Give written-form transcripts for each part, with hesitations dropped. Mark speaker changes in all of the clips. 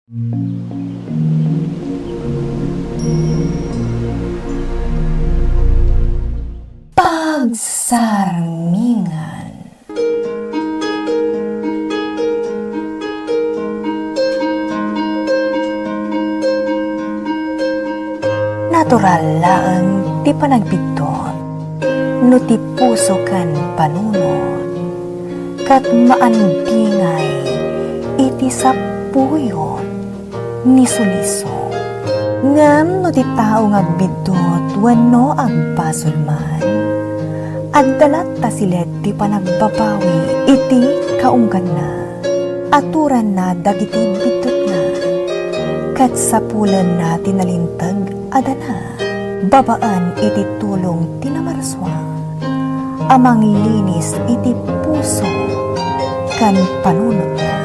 Speaker 1: Pagsarmingan. Natural laeng ti panagbitot, no ti puso kan panunod, kat maandingay iti sapuyot ni suliso. Ngam no ti tao ngagbitot wenno agbasulman, agdalat ta silet ti panagbabawi iti kaunggan na, aturan na dagiti bitot na, kat sapulan na tinalintag adana, babaan iti tulong tinamarswa, amang linis iti puso kan panunot na,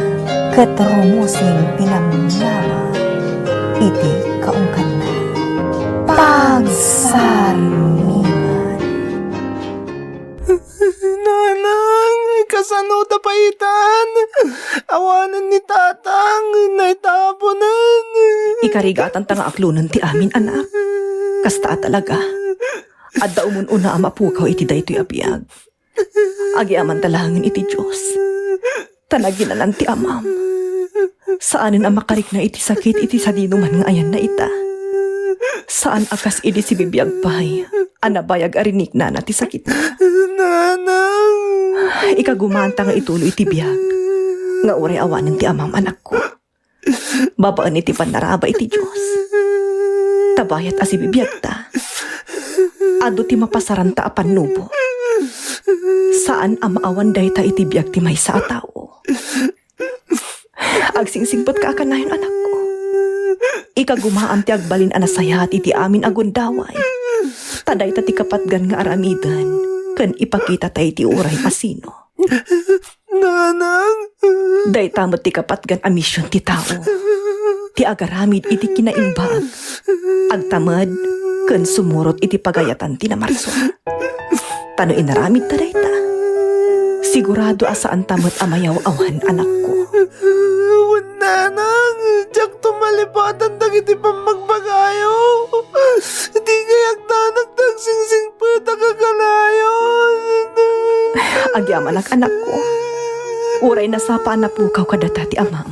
Speaker 1: kat rumusing pinamnama iti kaungkan na. Pagsarmingan.
Speaker 2: Nanang, kasano tapaitan? Awanan ni tatang, naitaponan.
Speaker 3: Ikarigatan ta nga aklunan ti amin, anak. Kasta talaga. Adda umun-una amapukaw iti daytoy abiyag. Agiaman talangin iti Diyos. Tanaginanan ti amam. Saanin ang makarik na iti sakit iti sadinuman nga ayan na ita. Saan akas iti si bibiyag pay, anabayag arinik na ti sakit na.
Speaker 2: Nanang.
Speaker 3: Ikagumanta nga ituloy iti biyag. Nga uray awanan ti amam, anak ko. Babaan iti panaraba iti Diyos. Tabayat asi bibiyag ta. Ado ti mapasaranta apan nubo. Saan ang maawan day ta iti biyag ti may sa tao. Agsingsingpot ka akanayon, anak ko. Ikagumaan ti agbalin anasayat iti amin agundaway. Taday ta ti kapatgan nga aramidan, kan ipakita tayo ti uray masino.
Speaker 2: Nanang.
Speaker 3: Day tamot ti kapatgan a misyon ti tao. Ti agaramid iti kinaimbag. Agtamad, kan sumurot iti pagayatan ti namarso. Tano inaramid taday ta. Sigurado asaan tamot amayaw awan, anak ko.
Speaker 2: Nanang, diyak tumalipatan dagiti pamagbagayo. Di kayak nanang tagsingsing pa tagagalayon.
Speaker 3: Agyaman anak ko. Uray na sapa na pukaw kadata ti amam.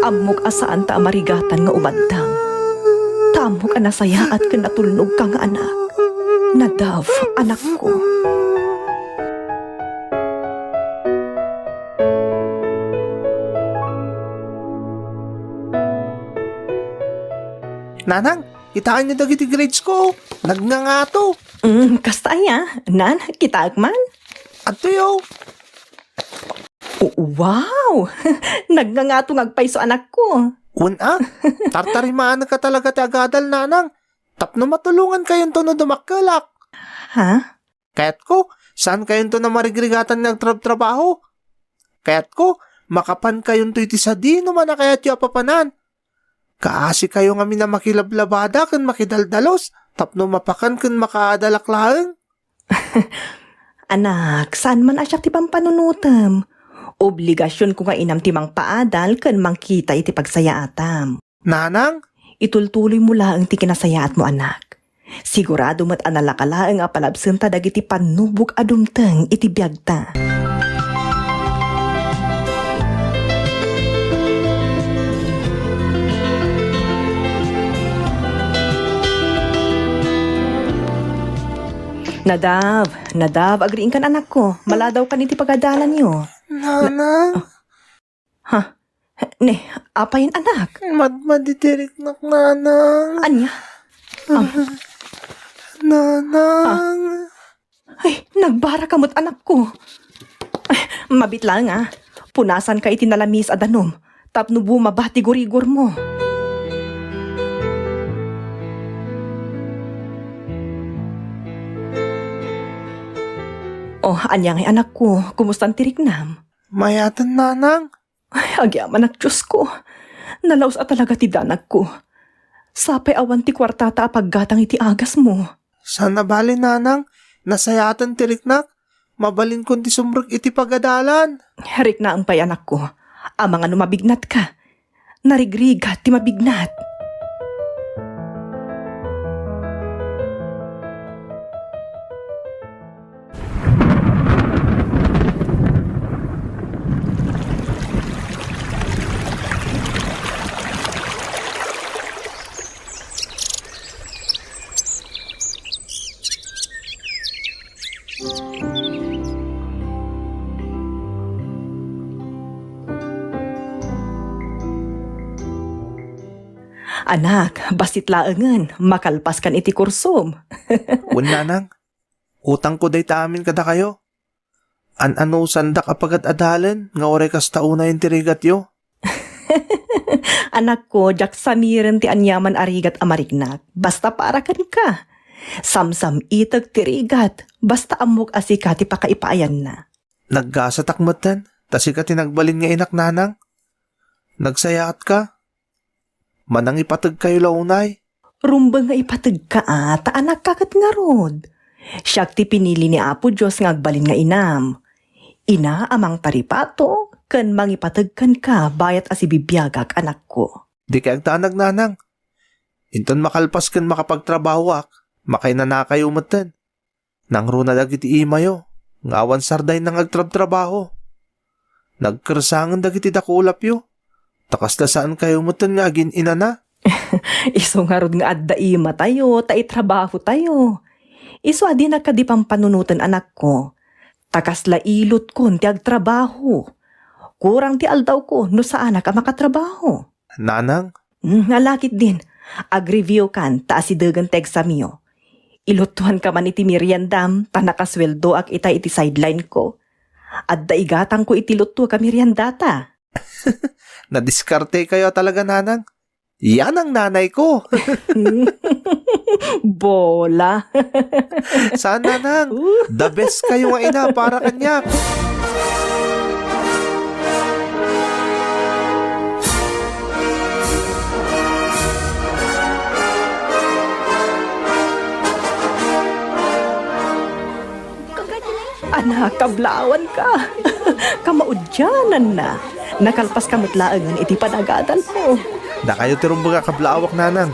Speaker 3: Amok asaan ta amarigatan nga ubantang. Tamok anasaya at kanatulnog ka nga anak. Nadav, anak ko.
Speaker 2: Nanang, kitaan niyo dagiti grades ko. Nagngangato.
Speaker 3: Kasta niya, nan, kita man.
Speaker 2: Ato yo.
Speaker 3: Wow! Nagngangatong agpaiso anak ko.
Speaker 2: Una, tartarimaan ka talaga ti agadal, nanang. Tapno matulungan kayon to no dumakkelak.
Speaker 3: Ha?
Speaker 2: Kaya't ko, saan kayon to na marigrigatan ng trabaho? Kaya't ko, makapan kayon to iti sadino man na kaya't yu apapanan. Kaasi kayo nga na makilablabada kan makidaldalos, tapno mapakan kan makaadalaklaeng.
Speaker 3: Anak, saan man asyak ti pampanunutam? Obligasyon ko nga inam ti mang paadal kan mangkita iti pagsayaatam.
Speaker 2: Nanang,
Speaker 3: Itultuloy mo lang ti kinasayaat mo, anak. Sigurado mat analakalaang apalabsen ta dagiti panubog adumteng iti biyagta. Nadav, agriin kan anak ko. Maladaw kan iti pagadalan niyo.
Speaker 2: nanang,
Speaker 3: Ne, apayin anak.
Speaker 2: maditirik nak nanang.
Speaker 3: Anya?
Speaker 2: Nanang.
Speaker 3: Ay, nagbara kamot anak ko. Ay, mabit lang Punasan ka iti nalamis adanom. Tapno bumabati gurigor mo. Oh, anya ngay anak ko. Kumustan tiriknam?
Speaker 2: Mayatan, nanang.
Speaker 3: Ay, agyaman ak Diyos ko. Nalaos talaga ti danag ko. Sapay awan ti kwartata apaggatang iti agas mo.
Speaker 2: Sana bali, nanang. Nasayatan tiriknak. Mabalin kon ti sumrek iti pagadalan.
Speaker 3: Herik na ang pay anak ko. Amang ano mabignat ka. narigrigat ti mabignat. Anak, basit laengen, makalpas kan iti kursom.
Speaker 2: Wen nanang, utang ko day ta amin kada kayo. Ano sandak apagat adalan, nga oray kas tauna yung tirigat yo.
Speaker 3: Anak ko, jak samiren ti anyaman arigat amarignak, basta para kan ka. Samsam itag tirigat, basta amok asika ti pakaipaayan na.
Speaker 2: Naggasa takmatan, tasi ka tinagbalin nga inak nanang. Nagsayaat ka. Manang ipatag kayo launay.
Speaker 3: Rumba nga ipatag ka ta anak kakat nga rod. Siyak ti pinili ni Apo Diyos nga agbalin nga inam. Ina amang taripato, kan mangipatagkan ka bayat asibibiyagak anak ko.
Speaker 2: Di kay agtanag nanang. Inton makalpas kan makapagtrabawak, makay na nakayo matan. Nang runa dagiti imayo, ngawan sarday nang agtrab-trabaho. Nagkersangan dagiti dakulap yo. Takas na saan kayo matan nga agin ina na?
Speaker 3: Iso nga rod nga adda ima tayo, trabaho tayo. Iso adi na kadi pampanunutan anak ko. Takas la ilot ko ti agtrabaho. Kurang ti aldaw ko no saan ka makatrabaho.
Speaker 2: Nanang?
Speaker 3: Ngalakit din. Ag-review kan ta asidagan teg sa miyo. Ilutuhan ka man iti meriendam ta nakasweldo ak itay iti sideline ko. Adda igatang ko iti luto ka meriendata.
Speaker 2: Nadiskarte kayo talaga nanang. Yan ang nanay ko.
Speaker 3: Bola.
Speaker 2: Saan nanang? The best kayo nga ina para kanya.
Speaker 3: Anak, kablawan ka. Kamaudyanan na. Nakalpas kamutlaangan iti panagadan mo.
Speaker 2: Da kayo tirumbaga kablawak nanang.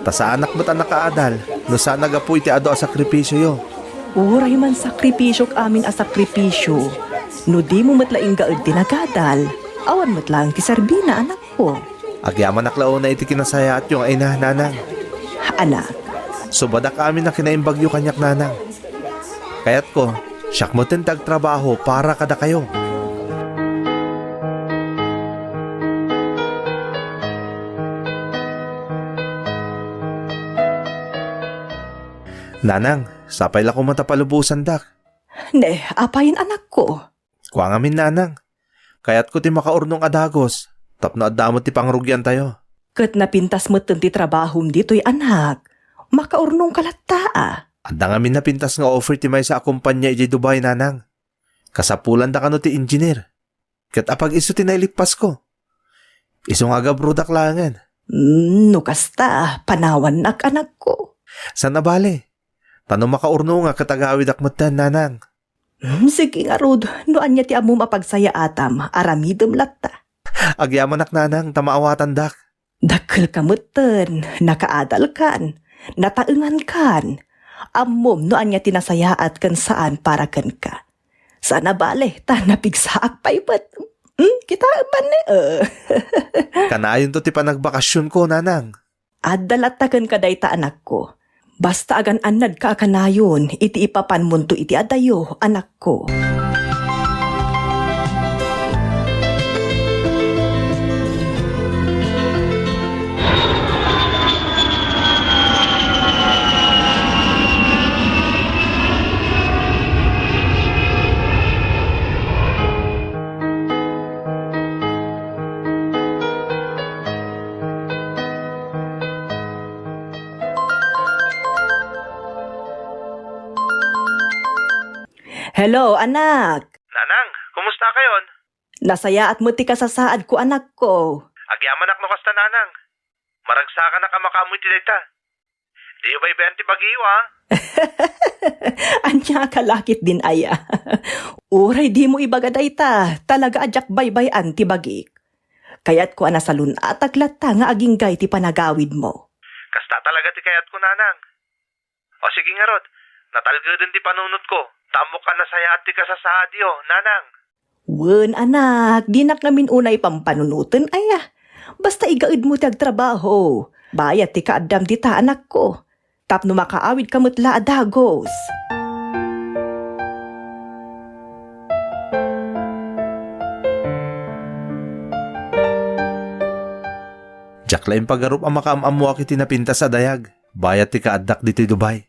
Speaker 2: Ta sa anak ba't ang nakaadal? No saan nagapu iti ado a sakripisyo yo?
Speaker 3: Uray man sakripisyo amin a sakripisyo. No di mo matlaing gaad tinagadal. Awan matlaang ti Sarbina anak ko.
Speaker 2: Agyaman naklao na iti kinasaya at yung ina nanang.
Speaker 3: Anak,
Speaker 2: Subadak amin na kinaimbagyo kanyak nanang. Kaya't ko, siyak mo tintag trabaho para kada kayo. Nanang, sapay la ko matapalubusan dak.
Speaker 3: ne, apayin anak ko.
Speaker 2: Kuwang amin nanang. Kaya't ko ti makaurnong adagos. Tapno adamot ti pangrugyan tayo.
Speaker 3: Kat napintas mo ti trabahom dito'y anak. Makaurnong kalataa.
Speaker 2: Adang amin napintas nga offer ti may sa akumpanya iti Dubai nanang. Kasapulan da kano ti engineer. Kat apag iso ti nailipas ko. Iso nga gabrudak langan.
Speaker 3: No kasta, panawan nak anak ko.
Speaker 2: San nabali? Tano makaurno nga katagawid akmatan nanang.
Speaker 3: Sige nga Rod, noan niya ti amo mapagsaya atam, aramidem latta.
Speaker 2: Agyaman ak nanang, tamaawatan dak.
Speaker 3: Dakkel kamutten, nakaadal kan, nataengan kan. Amom noan niya tinasayaat kan saan para kan ka. Sana bale, ta napigsaak paibat. Kita man
Speaker 2: Kanayon to ti panagbakasyon ko nanang.
Speaker 3: Adalatakan ka dayta anak ko. Basta agan anad ka kanayon, iti ipapan munto iti adayo, anak ko. Hello, anak.
Speaker 2: Nanang, kumusta kayon?
Speaker 3: Nasaya at muti ka sa saad ko, anak ko.
Speaker 2: Agyaman ak no kasta nanang. Maragsakan na kamakamoy ti dayta. Di ba ibenti bagiyo ha?
Speaker 3: Anya kalakit din aya. Uray di mo ibagaday ta, talaga adyak baybayan ti bagik. Kaya't ko sa lunat aglata nga aging gay ti panagawid mo.
Speaker 2: Kasta talaga ti kayat ko, nanang. O sige nga, Rod. Natalga din ti panunot ko. Tamo ka na saya at ti kasasadyo, nanang.
Speaker 3: Wen anak, di na namin unay pampanunutan aya. Basta igaid mo ti agtrabaho. Bayat ti kaadam ti ta anak ko. Tapno makaawid kamutla adagos.
Speaker 2: Jack laing pagarup ang makaamamuwa kiti napinta sa dayag. Bayat ti kaadak dito Dubai.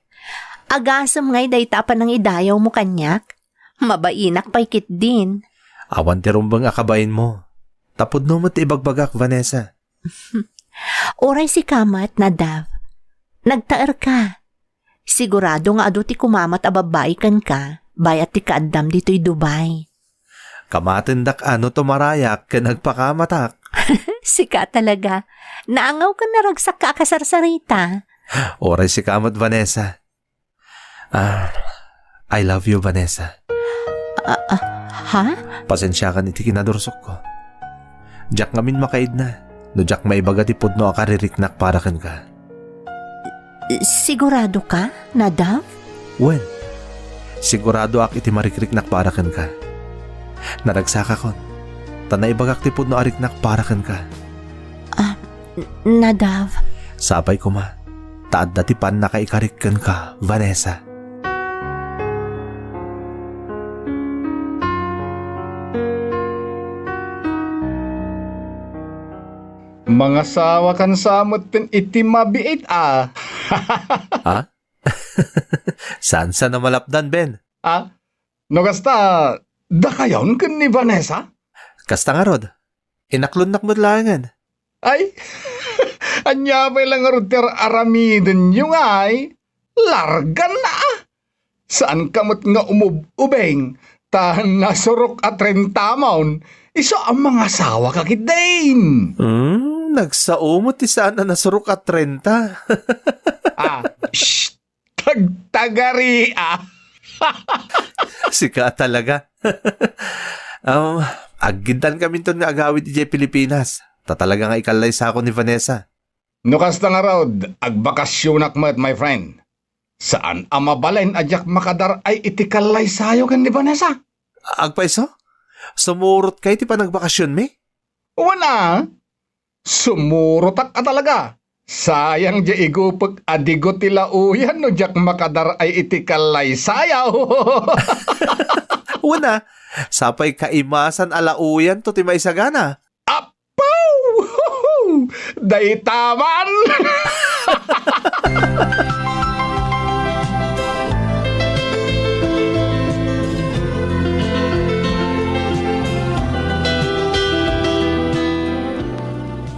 Speaker 1: Agasam nga'y daytapan ng idayaw mo kanyak. Mabainak pa'y kit din.
Speaker 2: Awan ti rumbang akabain mo. Tapod no mo ti ibagbagak, Vanessa.
Speaker 1: Oray si kamat na Dav. Nagtaer ka. Sigurado nga ado ti kumamat ababay kan ka. Bayat ti kaadam dito'y Dubai.
Speaker 2: Kamatindak ano to marayak ka nagpakamatak.
Speaker 1: Sika talaga. Naangaw ka na ragsak ka akasarsarita.
Speaker 2: Oray si kamat, Vanessa. I love you, Vanessa.
Speaker 1: Ha?
Speaker 2: Pasensya ka niti kinadursok ko. Jack ngamin makaid na. No Jack maibaga ti pudno akaririknak para kan ka.
Speaker 1: Sigurado ka, na Dav?
Speaker 2: Wen, sigurado ak iti marikriknak para kan ka. Naragsaka kon. Tanay bagak ti pudno ariknak para kan ka.
Speaker 1: Na Dav?
Speaker 2: Sabay ko ma. Taad dati pan nakaikarikan ka, Vanessa.
Speaker 4: Mga sawa kan samot pen iti mabiit
Speaker 2: Ha? Saan na malapdan, Ben?
Speaker 4: No kasta, da kayon ken ni Vanessa?
Speaker 2: Kasta nga, Rod. Inaklon mo langan.
Speaker 4: Ay, anya ba lang ruter aramiden yung ay? Largan na Saan kamot nga umububeng? Tahan nasurok at rentamaon. Iso ang mga sawa kakidain.
Speaker 2: Nagsaumot ti saan na nasurok at 30.
Speaker 4: Shh! Tagtagari
Speaker 2: Sika talaga. Agintan kami to nga agawid di Pilipinas. Tatalaga nga ikalay sa ako ni Vanessa.
Speaker 4: No kasta nga Rod, agbakasyonak mat my friend. Saan ang mabalain adyak makadar ay itikalay sayo kan ni Vanessa?
Speaker 2: Agpaiso? Sumurot kay ti pa nagbakasyon mi?
Speaker 4: Wala. Sumurotak ka talaga. Sayang di igupag adigo tila uyan no jak makadar ay itikalay sayaw.
Speaker 2: Una, sapay kaimasan alauyan to ti maisagana.
Speaker 4: Apaw! Daytaman!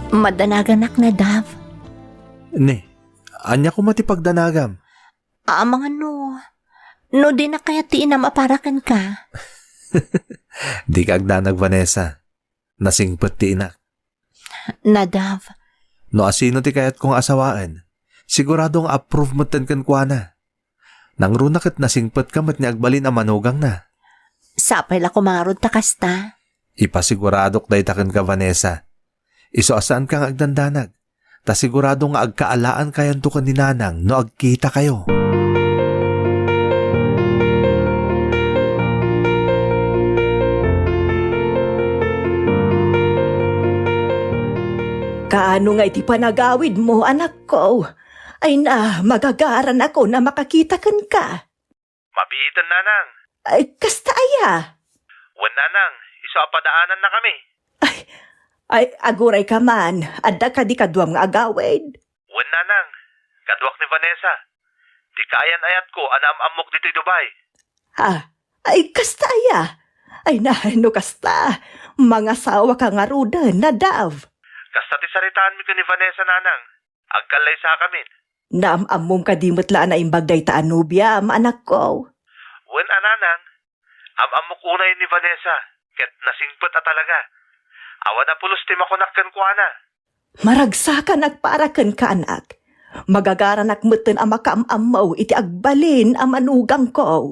Speaker 1: Madanaganak na Dav.
Speaker 2: Ne, anya ko matipagdanagam.
Speaker 1: Mga no di na kaya ti inamaparakan ka.
Speaker 2: Di ka agdanag, Vanessa. Nasingpet ti inak.
Speaker 1: Na Dav.
Speaker 2: No asino ti kayat kong asawaan, siguradong approve mo ten kan kwa na. Nang runak at nasingpet ka mat ni agbalin ang manugang na.
Speaker 1: Sapay la kumarod ta kasta.
Speaker 2: Ipasiguradok day taken ka, Vanessa. Iso asaan kang agdandanag. Ta sigurado nga agkaalaan kayan to kan ni nanang no agkita kayo.
Speaker 3: Kaano nga iti panagawid mo, anak ko? Ay na, magagaran ako na makakita kan ka.
Speaker 2: Mabihitan, nanang.
Speaker 3: Ay, kasta aya.
Speaker 2: Wan, nanang. Iso apadaanan na kami.
Speaker 3: Ay, aguray ka man. Adda ka di kadwam nga agawid.
Speaker 2: Wan, nanang. Kadwak ni Vanessa. Di kaayan ayat ko anam-amok dito Dubai.
Speaker 3: Ay, kasta aya. Ay na, no kasta. Mga sawa ka nga ruda na Dav.
Speaker 2: Kasta ti saritaan mi ko ni Vanessa, nanang. Agkalay sa kamin.
Speaker 3: Naamamom ka di matla na imbagday ta anubya, anak ko.
Speaker 2: Wan, nanang. Amamok unay ni Vanessa. Ket nasingpet talaga. Awa na pulos ti makunakkan ko, ana.
Speaker 3: Maragsakan agparakan ka, anak. Magagaran akmutin ang makaamamaw iti agbalin ang manugang ko.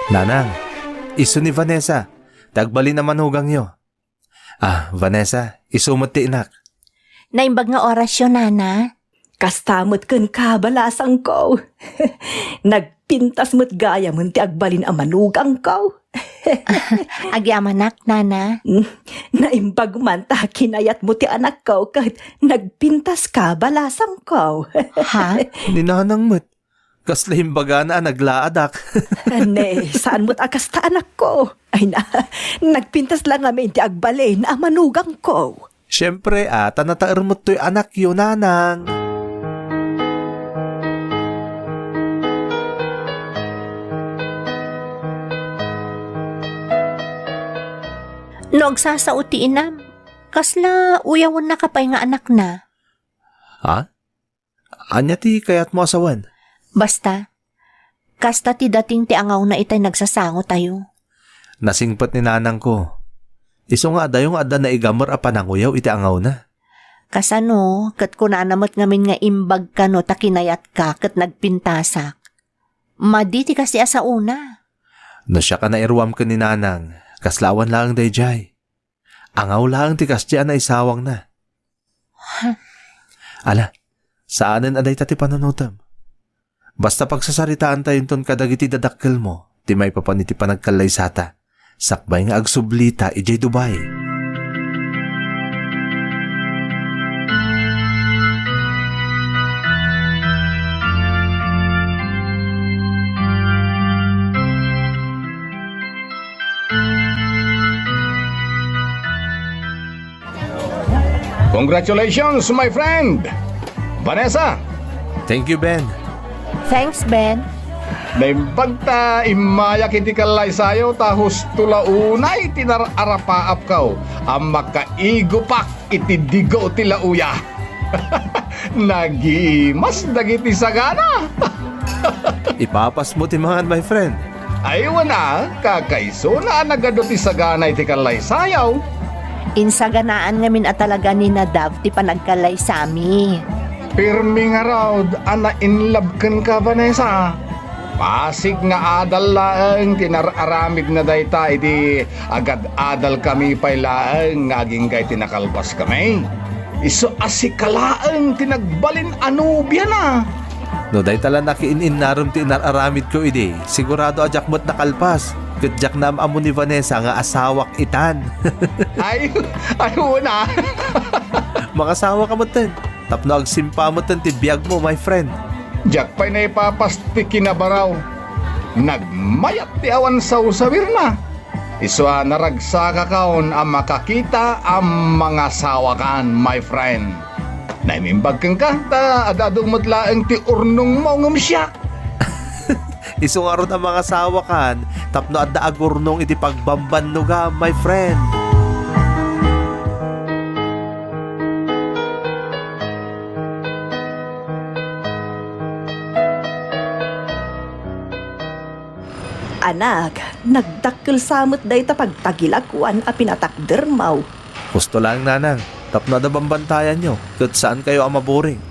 Speaker 2: Nanang, iso ni Vanessa. Tagbali naman hugang yo. Vanessa, isumot ti inak.
Speaker 1: Naimbag nga orasyon, nana.
Speaker 3: Kastamot ken kabalasang ko. Nagpintas mo't gaya mo ti agbalin ang manugang ko.
Speaker 1: Agyamanak, nana.
Speaker 3: Naimbag man ta kinayat mo ti anak ko kahit nagpintas ka balasang ko.
Speaker 1: Ha?
Speaker 2: Ni Nanang mo't. Kaslahim baga na naglaadak.
Speaker 3: Ne, saan mo't akas ta anak ko? Ay na, nagpintas lang kami ti agbalin ang manugang ko.
Speaker 2: Siyempre, tanataer mo to'y anak yo, Nanang.
Speaker 1: No, agsasauti inam. Kasla, uyawon na kapay nga anak na.
Speaker 2: Ha? Anya ti kayat mo asawan?
Speaker 1: Basta, kasta ti dating ti angaw na itay nagsasango tayo.
Speaker 2: Nasingpat ni Nanang ko. Iso nga adayong ada na igamar a pananguyaw iti angaw na.
Speaker 1: Kasano, kat kunanamot ngamin nga imbag ka no takinayat ka kat nagpintasak. Maditi kasi asa una.
Speaker 2: No siya ka na irwam ka ni Nanang, kaslawan lang dayjay. Angaw lang ti kasya na isawang na. Ala, saanin aday tati panunutam? Basta pagsasaritaan tayo ton kadagiti dadakkel mo, ti may papaniti panagkalay sata. Sakbay nga agsublita ijay Dubai.
Speaker 4: Congratulations, my friend! Vanessa,
Speaker 2: Thank you, Ben.
Speaker 1: Thanks, Ben.
Speaker 4: naimbag ta imayak iti kalay sayo ta husto launay tinararapaap kaw ang makaigupak iti digo ti lauya. Nagimas dagiti sagana.
Speaker 2: Ipapas mo timangan, my friend.
Speaker 4: Ayaw na, kakaiso na nagado ti sagana iti kalay sayaw.
Speaker 1: Insaganaan ngamin at talaga ni Nadav ti panagkalay sami.
Speaker 4: Pirmi nga raw, ana inlabken ka, Vanessa. Pasig nga adal laeng tinararamig na dayta iti agad adal kami pay laeng ngaging kay tinakalpas kami. Iso asikalaeng tinagbalin anubya na.
Speaker 2: No, day tala nakiinin narum ti inararamid ko ide. Sigurado ajak mo't nakalpas. Kudjak na amo ni Vanessa nga asawak itan.
Speaker 4: Ay na.
Speaker 2: Mga asawa ka mo ten. Tapno agsimpa mo ten ti biyag mo, my friend.
Speaker 4: Jack pa'y na ipapasti kinabaraw. Nagmayat ti awan sa usawir na. Iswa naragsaka kaon ang makakita ang mga sawakan, my friend. Naimimbag kang kanta, adadong matlaang ti urnong mo ngumsyak.
Speaker 2: Iso nga ron ang mga sawakan. Tapno adda agurnong iti pagbambannuga, my friend.
Speaker 3: Anak, nagdakkel samot day ta pagtagilakuan a pinatakdermaw.
Speaker 2: Gusto lang, Nanang. Tapno adda bambantayan nyo. Kat saan kayo ang maburing?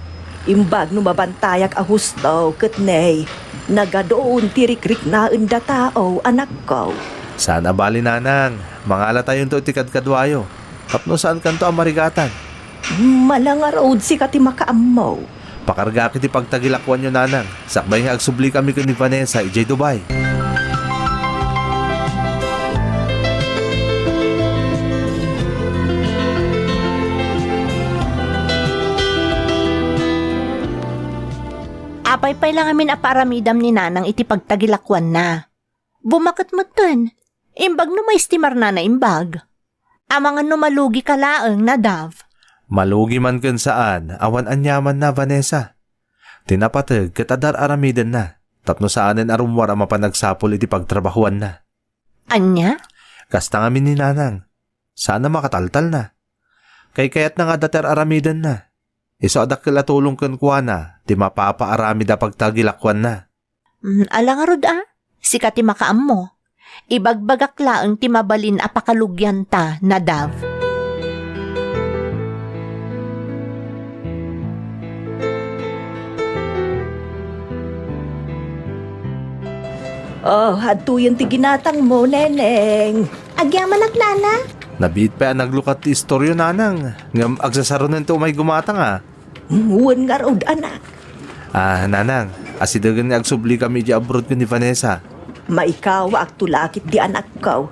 Speaker 3: Imbag no mabantayak a husto ket nay. Nagadoon tirikrik na unda tao anak ko.
Speaker 2: Sana bali, Nanang. Mangala tayong to itikadkadwayo. Tapno saan kanto ang marigatan?
Speaker 3: Malangarod si kati makaammo.
Speaker 2: Pakarga kiti pagtagilakwan nyo, Nanang. Sakbay nga agsubli kami ko ni Vanessa, ijay Dubai.
Speaker 1: Apay-pay lang amin aparamidam ni Nanang iti pagtagilakwan na. Bumakot mo ten. Imbag no may istimar na imbag. Amangan no malugi ka laeng, Nadav.
Speaker 2: Malugi man kun saan, awan anyaman na, Vanessa. Tinapatag katadar aramiden na. Tapno saanen arumwar ang mapanagsapol iti pagtrabahuan na.
Speaker 1: Anya?
Speaker 2: Kasta nga ni Nanang. Sana makataltal na. Kayat na nga dater aramiden na. Iso adak kilatulong kun kuha na, di mapapaaramid a pagtagilakwan na.
Speaker 1: Alangarod si kati makaam mo. Ibagbagak laeng ti mabalin a pakalugyan ta, Nadav.
Speaker 3: Oh, hatuyan ti ginatang mo, neneng.
Speaker 1: Agyaman nana.
Speaker 2: Nabit pa naglukat ti istoryo nanang. Ngam agsasaro nito may gumatang
Speaker 3: Muwan nga raw, anak.
Speaker 2: Nanang, asidagan nga agsubli kami di abroad ko ni Vanessa.
Speaker 3: Maikawa ak tulakit di anak ko.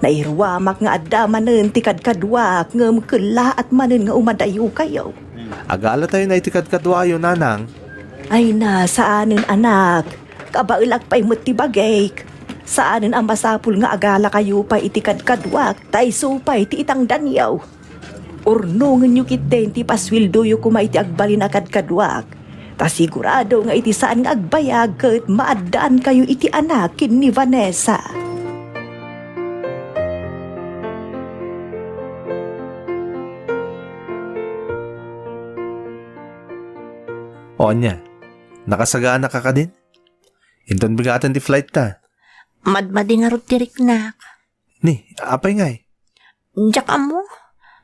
Speaker 3: Nairwamak nga adamanen ti kadkadwak ngem kela at manen nga umadayo kayo.
Speaker 2: Agala tayo na itikad kadwayo nanang.
Speaker 3: Ay na, saanin anak? Kabailak pa'y ti bagay. Saanin ang masapul nga agala kayo pa itikad kadwak, tay supay ti itang danyaw. Urnungan nyo kiten ti paswildo yu kumay ti agbalin akad kadwak. Ta sigurado nga iti saan nga agbayag ket maadaan kayo iti anak kin ni Vanessa.
Speaker 2: O anya, nakasagana ka ka din? Inton bigatan ti flight ta.
Speaker 1: Madmadi nga tirik nak.
Speaker 2: Ni, apay ngay.
Speaker 1: Diyak mo.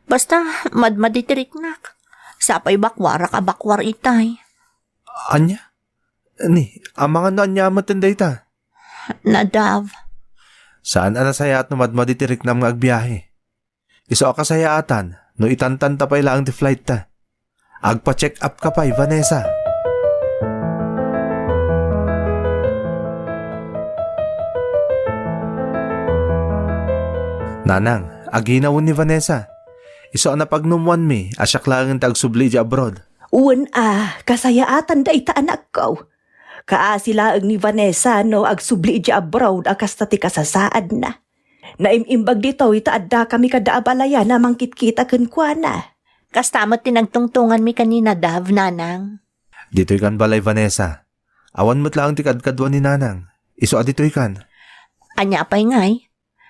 Speaker 1: Basta madmadi tirik nak. Sapay bakwara ka bakwar itay.
Speaker 2: Anya? Ni, amangan no anya matinday ta.
Speaker 1: Nadav.
Speaker 2: Saan anasayat no madmaditirik na mga agbiyahe? Iso akasayatan no itantan tapay lang ti flight ta. Agpa-check up ka pa'y, Vanessa. Nanang, aginawon ni Vanessa. Iso na pagnumuan mi, asyak lang tagsubli di abroad.
Speaker 3: Uwan kasayaatan da ita anak ko. Kaasilaang ni Vanessa no agsubli di abroad akas tati kasasaad na. Naimimbag dito itaadda kami kada abalaya na mangkitkita kenkwana.
Speaker 1: Kastamot tinagtungtungan mi kanina Dav, nanang.
Speaker 2: Dito'y kan balay, Vanessa. Awan mo't lang tikadkadwan ni nanang. Iso adito'y kan.
Speaker 1: Anya pa'y ngay.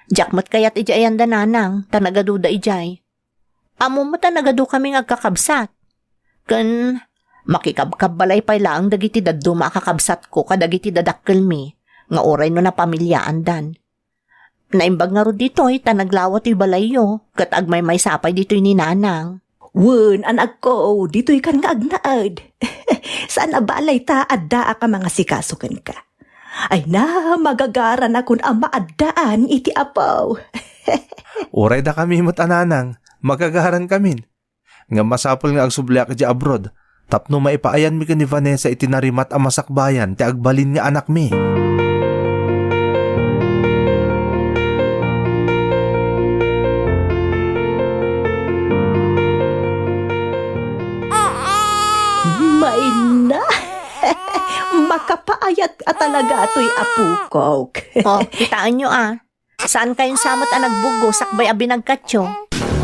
Speaker 1: Jakmat kayat ijayan da nanang, tanagaduda ijay. Amo mo tanagadu kami ngagkakabsat. Kan makikabkab balay pa'y lang dagiti daddo makakabsat ko kadagiti dadakkel mi, nga oray no na pamilyaan dan. Naimbag nga ro dito'y tanaglawat yu balay yo, kat agmay may sapay dito'y ni nanang.
Speaker 3: Wen, anak ko, dito'y kan nga agnaad. Saan balay ta adda ka mga sikasukan ka? Ay na, magagara na kun ang maaddaan iti apaw.
Speaker 2: Uray da kami mo't ananang. Magagaran kamin. Nga masapol nga agsubli di abroad. Tapno maipaayan mi ka ni Vanessa itinarimat ang masakbayan ti agbalin nga anak mi.
Speaker 3: May na. Makapaayat at talaga ito'y apukok.
Speaker 1: Oh, kitaan nyo Saan kayong samot ang nagbugo sakbay abinagkatyo?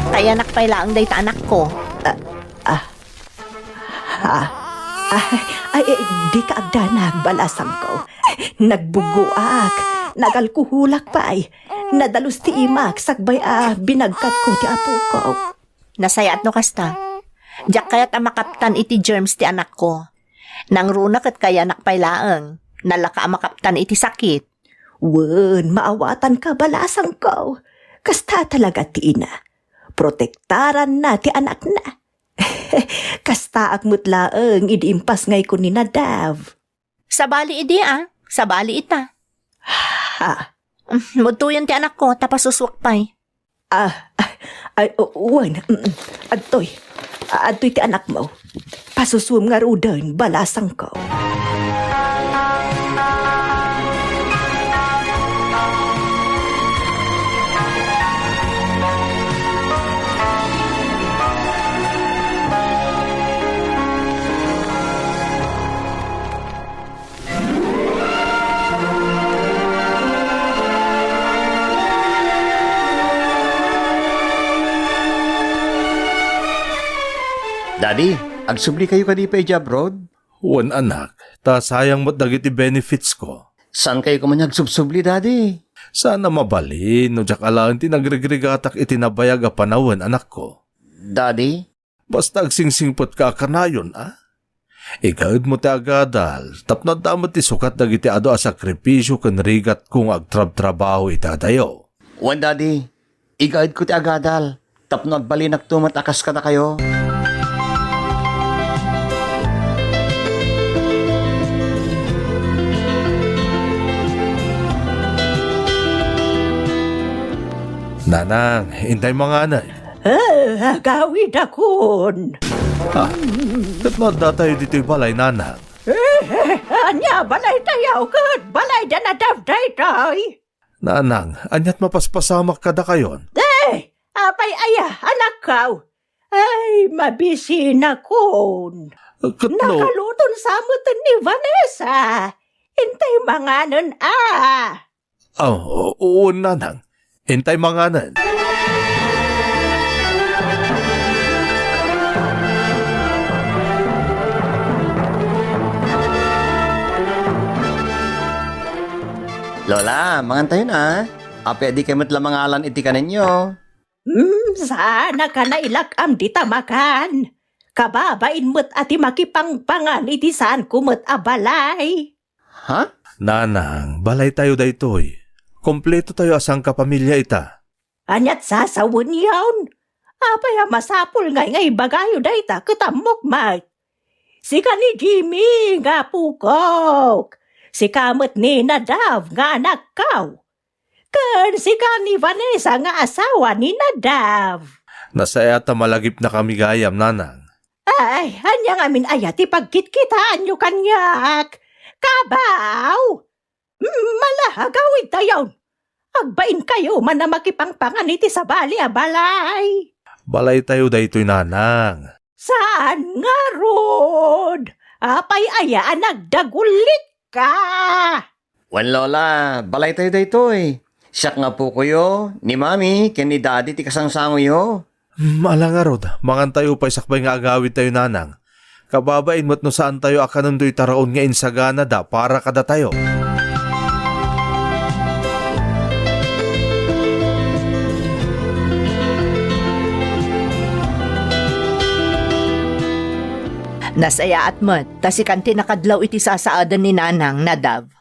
Speaker 1: Kaya nakpay lang day ta anak ko.
Speaker 3: Ay, di ka agda nagbalasang ko. Nagbuguak, nagalkuhulak pa ay. Nadalus ti imak, sakbay binagkat ko ti apukok.
Speaker 1: Nasayat no kasta. Diyak kaya't ang makaptan iti germs ti anak ko. Nang runak at kaya nakpailaang. Nalaka ang makaptan iti sakit.
Speaker 3: Wen, maawatan ka balasang ko. Kasta talaga ti ina. Protektaran na ti anak na. Kasta akmutlaang idiimpas ngay ko ni Nadav.
Speaker 1: Sabali idi Sabali ita.
Speaker 3: Ha?
Speaker 1: Mutuyan ti anak ko tapos suswak pa'y.
Speaker 3: Wen, adtoy ti anak mo. Pasuswam nga rudan balasang ko.
Speaker 5: Daddy, agsubli kayo kadipay di abroad?
Speaker 2: Wan anak, ta sayang mo't dagiti benefits ko.
Speaker 5: Saan kayo kumanyag subsubli, Daddy?
Speaker 2: Sana mabalin, no jak alang tinagregregatak itinabayag a panawan anak ko.
Speaker 5: Daddy?
Speaker 2: Basta agsingsingpot ka kanayon, Ikaid mo ti agadal, tapno damot ti sukat dagiti ado a sakripisyo kan rigat kung agtrab-trabaho itadayo.
Speaker 5: Wan, Daddy. Igaid ko ti agadal. Tapno agbalinak tumat akas ka na kayo.
Speaker 2: Nanang, hintay mga anay.
Speaker 3: Gawid akon.
Speaker 2: Kat tayo dito'y balay, nanang.
Speaker 3: Anya, balay tayaw kat. Balay da na davday tayo.
Speaker 2: Nanang, anyat mapaspasamak kada kayon.
Speaker 3: Apay aya, anak kaw. Ay, mabisi na kon.
Speaker 2: Katno,
Speaker 3: Nakaluton sa mutan ni Vanessa. Hintay mga nun
Speaker 2: oo, nanang. Hintay mga anan.
Speaker 5: Lola, mangantayo na. Ape di kayo matla mangalan iti ka ninyo.
Speaker 3: Sana ka na ilakam di tamakan. Kababain mo't ati makipangpangan iti saan kumot abalay.
Speaker 5: Ha?
Speaker 2: Nanang, balay tayo daytoy. Kompleto tayo asang kapamilya ita.
Speaker 3: Anyat sasawon yawn. Apay masapul ngay bagayo dayta katamok mat. Sika ni Jimmy nga pukok. Sika mo't ni Nadav nga anak kaw. Kan sika ni Vanessa nga asawa ni Nadav.
Speaker 2: Nasayata malagip na kami gayam, nanang.
Speaker 3: Ay, hanya ngamin ayati pagkitkitaan nyo kanyak. Kabaw! Malahagawid tayon. Agbain kayo man na makipangpangan iti sa bali balay.
Speaker 2: Balay tayo daytoy, nanang.
Speaker 3: Saan nga rod? Apay aya nagdagulit ka.
Speaker 5: Wan Lola, balay tayo daytoy. Siyak nga po kuyo, ni Mami, ken ni Daddy ti kasangsango yo.
Speaker 2: Malangarod, mangantayo pa isakbay nga agawid tayo, nanang. Kababain mo't no saan tayo akanundoy taraon nga insagana da para kada tayo.
Speaker 1: Nasaya at mat, tasikan tinakadlaw iti sasaadan ni Nanang, Nadav.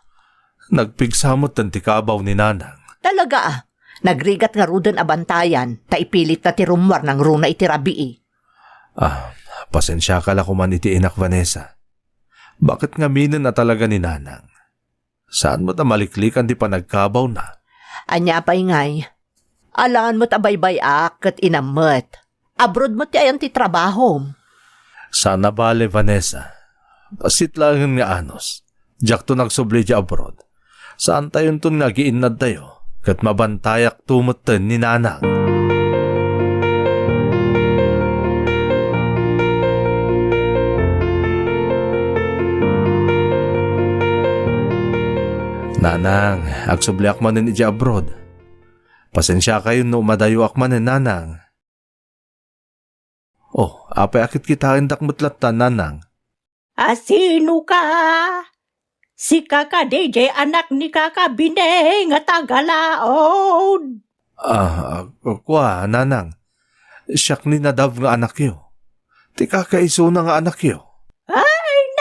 Speaker 2: Nagpigsamot ng tikabaw ni nanang.
Speaker 1: Talaga nagrigat nga rudan abantayan, ta ipilit na tirumwar ng runa iti rabii.
Speaker 2: Pasensya ka la kuman iti inak Vanessa. Bakit nga minin na talaga ni nanang? Saan mo ta maliklikan di pa nagkabaw na?
Speaker 1: Anya pa'y ngay, alaan mo't abaybay-ak kat inamot. Abroad mo't ayan ti trabaho.
Speaker 2: Sana bale, Vanessa. Pasit lang nga anos. Diyak to nagsubli di abroad. Saan tayo ton nga giinad tayo? Kat mabantayak tumutin ni nanang. Nanang, agsubli akmanin iti abroad. Pasensya kayo no madayo akmanin, nanang. Oh, apay akit kita hindak mutlatan, nanang.
Speaker 3: Sino ka? Si Kaka DJ anak ni Kaka Binay nga tagalaon.
Speaker 2: Kwa, nanang. Siyak ni Nadav nga anak yo. Ti kakaiso na nga anak yo.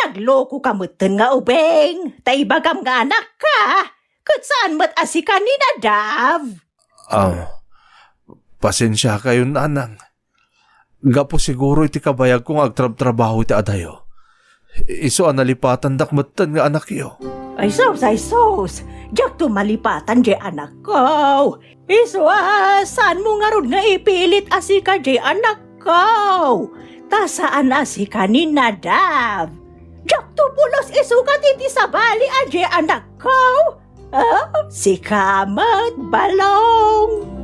Speaker 3: Nagloko ka mutin nga ubeng. Taibagam nga anak ka. Kat saan mat asika ni Nadav?
Speaker 2: Pasensya kayo, nanang. Gapo siguro iti kabayag kong agtrab-trabaho iti adayo. Iso nalipatan dakmutan nga anak yo.
Speaker 3: Ay sos. Diyak to malipatan di anak ko. Iso saan mo nga ron nga ipilit asika di anak ko? Ta saan asika ni Nadav? Diyak to pulos isukat iti sa bali di anak ko. Si Kamat Balong.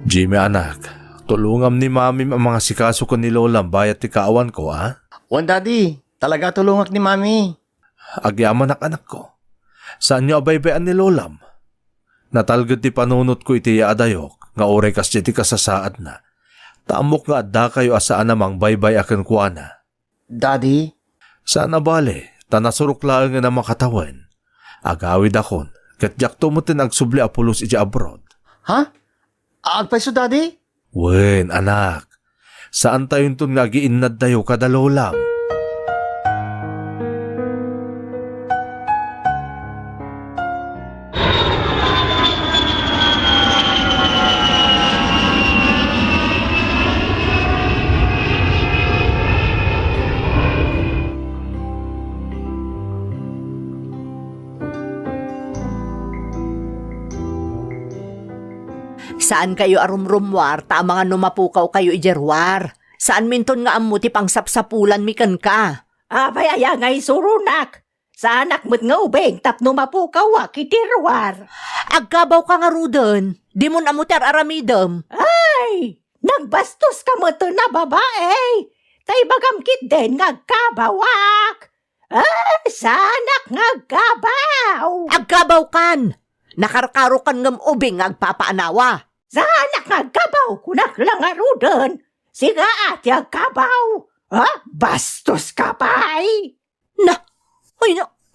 Speaker 2: Jimmy, anak, tulungam ni mami ang mga sikaso ko ni Lolam bayat ti kaawan ko, ha?
Speaker 5: Wan Daddy, talaga tulungak ni Mami.
Speaker 2: Agyaman anak ko. Saan niyo abaybayan ni Lolam? Natalgad ti panunot ko iti yaadayok, nga oray kas ti kasasaad na. Taamok nga adda kayo asaan namang baybay akin kuana.
Speaker 5: Daddy?
Speaker 2: Sana bale, tanasurok lang nga na makatawan. Agawid akon, katyak tumutin agsubli apulos iti abroad.
Speaker 5: Ha? Agpaiso, Daddy?
Speaker 2: Wen, anak. Saan tayo itong nagiinad tayo kada Lolam?
Speaker 1: Saan kayo arumrumwar, ta mga numapukaw kayo ijerwar? Saan minton nga amo ti pangsapsapulan mikan ka?
Speaker 6: Abay aya ngay surunak. Sa anak mo't nga ubeng tapno mapukaw kitirwar.
Speaker 1: Agkabaw ka nga ruden, di mo amo ter aramidem.
Speaker 6: Ay, nagbastos ka mo to na babae. Tay bagamkit din ngagkabawak. Ay, sa anak ngagkabaw.
Speaker 1: Agkabaw kan! Nakarkaro kan ngam ubing agpapaanawa.
Speaker 6: Sa anak ngagkabaw kunak lang aruden. Siga ati agkabaw. Ha? Bastos ka pa ay.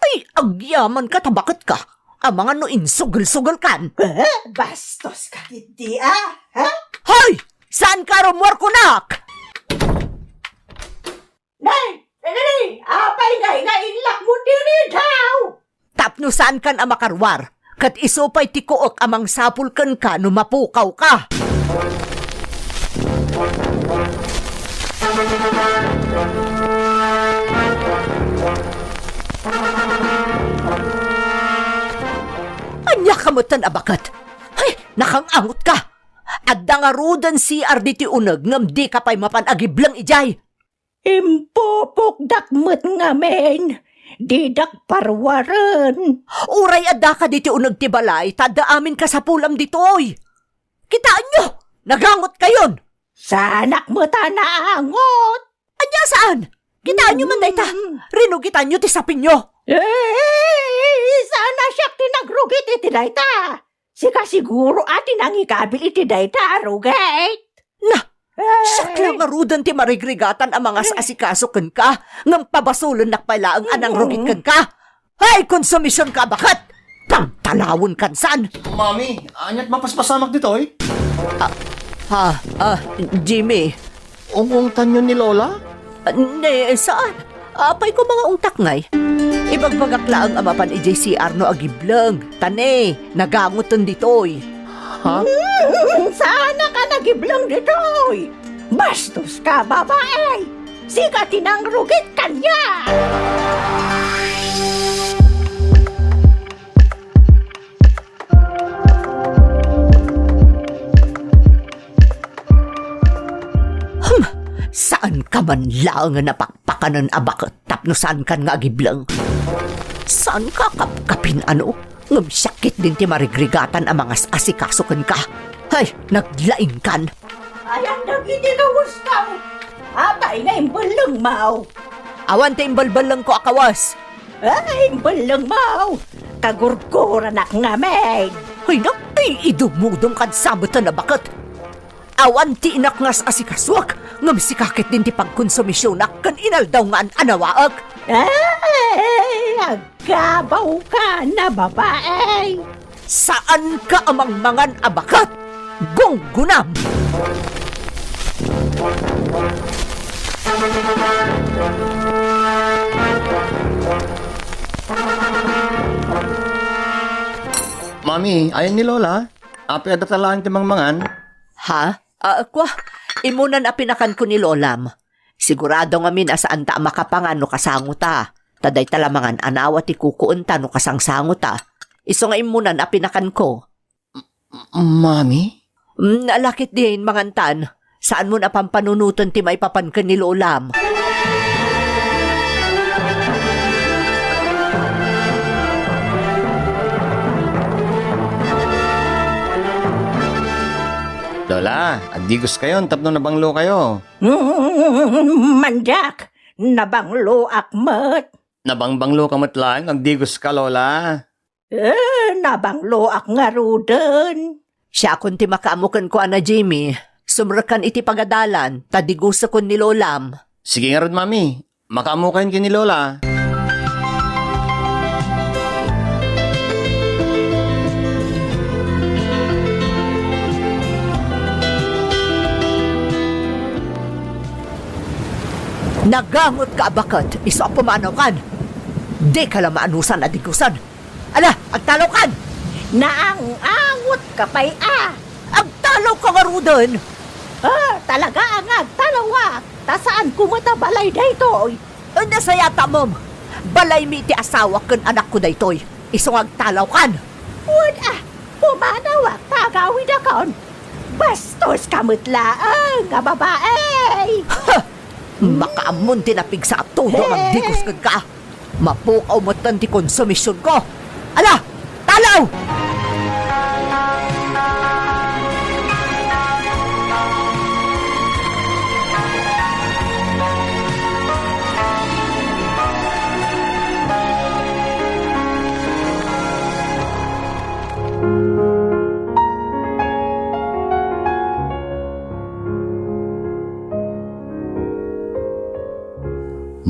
Speaker 1: Ay, agyaman ka, tabakit ka. Ang mga no insugal-sugal kan.
Speaker 6: Bastos ka hindi ah. Ha?
Speaker 1: Hoy! Saan ka rumwar kunak?
Speaker 6: Nay! Apay nga inlak mo diri daw.
Speaker 1: Tapno saan kan amakarwar? Kat isopay tikuok amang sapul kan ka no mapukaw ka. Anya kamutan abakat. Ay, nakangangot ka. At dangarudan si arditi unag ngam di ka pa'y mapanagiblang ijay.
Speaker 6: Impupok dakmet nga men. Didak parwaran.
Speaker 1: Uray adda ka diti unag ti balay, tada amin ka sa pulam ditoy. Kitaan nyo, nagangot kayon.
Speaker 6: Sa anak mo ta naangot.
Speaker 1: Anya saan? Kitaan nyo man dayta. Rino kitaan nyo ti sapin nyo.
Speaker 6: Sana siya tinagrugit iti dayta. Sika siguro atin ang ikabil iti dayta, rugit.
Speaker 1: Siya lang marudan ti marigrigatan ang mga asikaso kan ka, ngam pabasulon nakpala ang anang rugit kan ka. Hay, konsumisyon ka bakat! Pangtalawon kan san?
Speaker 5: Mami, anyat mapaspasamak dito eh.
Speaker 1: Jimmy.
Speaker 5: Ungong tanyo ni Lola?
Speaker 1: Saan? Apay ko mga ungtak ngay. Ibagbagakla ang amapan EJCR no agiblang. Tane, nagangutan ditoy.
Speaker 5: Ha?
Speaker 6: Sana ka nagiblang ditoy. Bastos ka, babae. Sika tinangrugit kanya.
Speaker 1: Saan ka man lang nga napakpakanan abak tapno saan kan nga agiblang? Saan ka kapkapin ano? Ngam sakit din ti marigrigatan ang mga asikasukan ka. Ay, naglaing kan.
Speaker 6: Ayan nagiti ka gustaw. Abay nga imbalang mau.
Speaker 1: Awan ti imbalbalang ko akawas.
Speaker 6: Ay, imbalang mau. Kagurguran ak nga maid.
Speaker 1: Ay, idumudong kan sabutan na bakat. Awan ti inak ngas asikaswak. Ngam sikakit din ti pagkonsumisyonak kan inaldaw nga an anawaak.
Speaker 6: Ay, nagkabaw ka na babae.
Speaker 1: Saan ka amang mangan abakat? Gunggunam!
Speaker 5: Mami, ayan ni Lola. Api adatalaan ti mangmangan.
Speaker 1: Ha? Kwa, imunan apinakan ko ni Lolam. Sigurado nga min asaan ta makapangan no kasango ta. Taday talamangan anawa ti kukuon ta no kasangsango ta. Iso nga imunan apinakan ko.
Speaker 5: Mami?
Speaker 1: Nalakit din mangantan. Saan mo na pampanunutan ti maipapankan ni Lolam?
Speaker 5: Lola, agdigos kayo, tapno na banglo kayo.
Speaker 6: Mandak, nabanglo akmat.
Speaker 5: Nabangbanglo ka matlang, agdigos ka, Lola.
Speaker 6: Nabanglo ak nga ruden.
Speaker 1: Siya kun ti makaamukan ko ana Jimmy. Sumrakan iti pagadalan, tadigusa kon ni Lolam.
Speaker 5: Sige nga rin, Mami. Makaamukain kayo ni Lola.
Speaker 1: Nagangot ka abakat, iso ang pumanaw kan. Di ka lang maanusan na digusan. Ala, agtalaw kan!
Speaker 6: Naangangot ka pa'y
Speaker 1: Agtalaw ka nga rudan!
Speaker 6: Talaga ang agtalawa. Tasaan kumatabalay daytoy.
Speaker 1: Nasayata mom, balay mi iti asawa kan anak ko daytoy. Iso nga agtalaw kan.
Speaker 6: Wad pumanaw ak tagawid akon. Bastos kamutlaang nga babae!
Speaker 1: Makaamon tinapig sa atudo ang digos ka. Mapukaw mo ti konsumisyon ko. Ala! Talaw!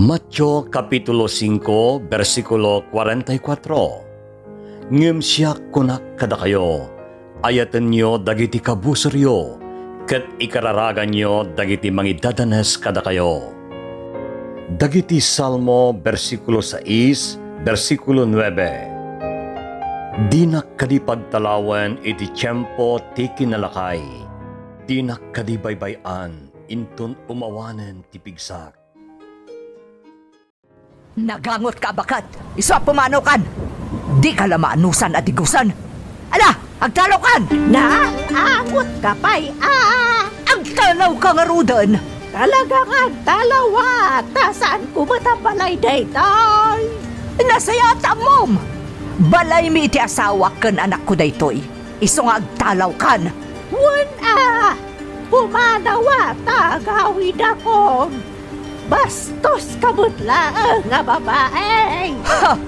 Speaker 5: Matyo Kapitulo 5, versikulo 44. Ngem siya kunak kada kayo, ayatan nyo dagiti kabusoryo, ket ikararagan nyo dagiti mangidadanes kada kayo. Dagiti Salmo, versikulo 6, versikulo 9. Di nakadipagtalawan iti tiyempo ti kinalakay, di nakadibaybayan, intun umawanen ti pigsak.
Speaker 1: Nagangot ka bakat! Isa pumanokan! Di ka lamaanusan at igusan! Ala! Agtalokan!
Speaker 6: Naangot ka pa'y
Speaker 1: Agtalaw ka nga rudan!
Speaker 6: Talagang agtalawa! Tasaan ko matabalay daytoy!
Speaker 1: Nasayata mom! Balay mi iti asawa kan anak ko daytoy. Iso nga agtalaw kan!
Speaker 6: Pumanawa tagawid akong bastos kamutlaang nga babae!
Speaker 1: Ha!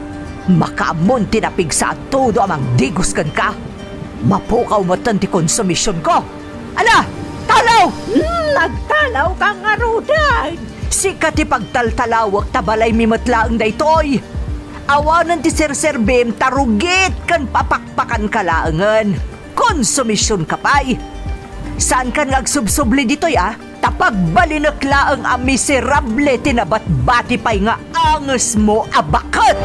Speaker 1: Makaamon tinapig sa todo amang digos kan ka! Mapukaw mo ti konsumisyon ko! Ala! Talaw!
Speaker 6: Nagtalaw ka nga rudan!
Speaker 1: Sikat ti pagtaltalawak tabalay mi matlaang daytoy! Awanan ti serserbim tarugit kan papakpakan kalaangan! Konsumisyon ka pa'y! Saan ka nagsubsubli ditoy Tapag balinakla ang miserable tinabat-bati pa'y nga angas mo abakat!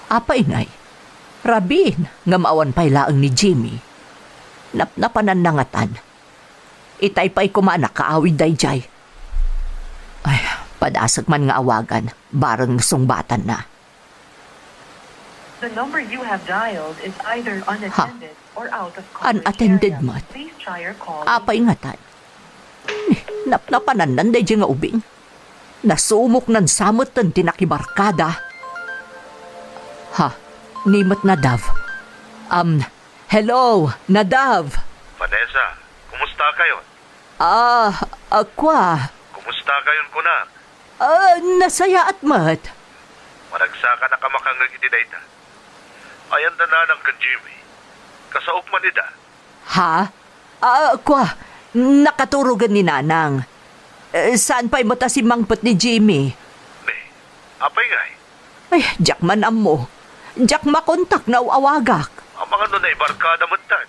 Speaker 1: Apa inay? Rabin nga maawan pa'y laang ni Jimmy. Napnapanan nangatan. Itay pa'y kumaanak kaawid dayjay. Ay, padasag man nga awagan, barang sumbatan na.
Speaker 7: The number you have dialed is either unattended or out of coverage
Speaker 1: Unattended
Speaker 7: area.
Speaker 1: mat?
Speaker 7: Please try your call.
Speaker 1: Apa ingatan? Napnapanan nan dayjay nga ubing. Nasumok nan samot tan tinakibarkada. Ha, nimot Nadav. Hello, Nadav.
Speaker 8: Vanessa, kumusta kayo?
Speaker 1: Akwa.
Speaker 8: Kumusta kayon kuna?
Speaker 1: Nasaya at mat.
Speaker 8: Managsaka na kamakangag iti dayta. Ayan na ng kan Jimmy. Kasaok man ida.
Speaker 1: Ha? Akwa. Nakaturugan ni Nanang. Saan pa'y mata si mangpot ni Jimmy?
Speaker 8: Ne, apay ngay.
Speaker 1: Ay, jak man mo. Jak makontak na uawagak.
Speaker 8: Ang mga nunay barkada matan.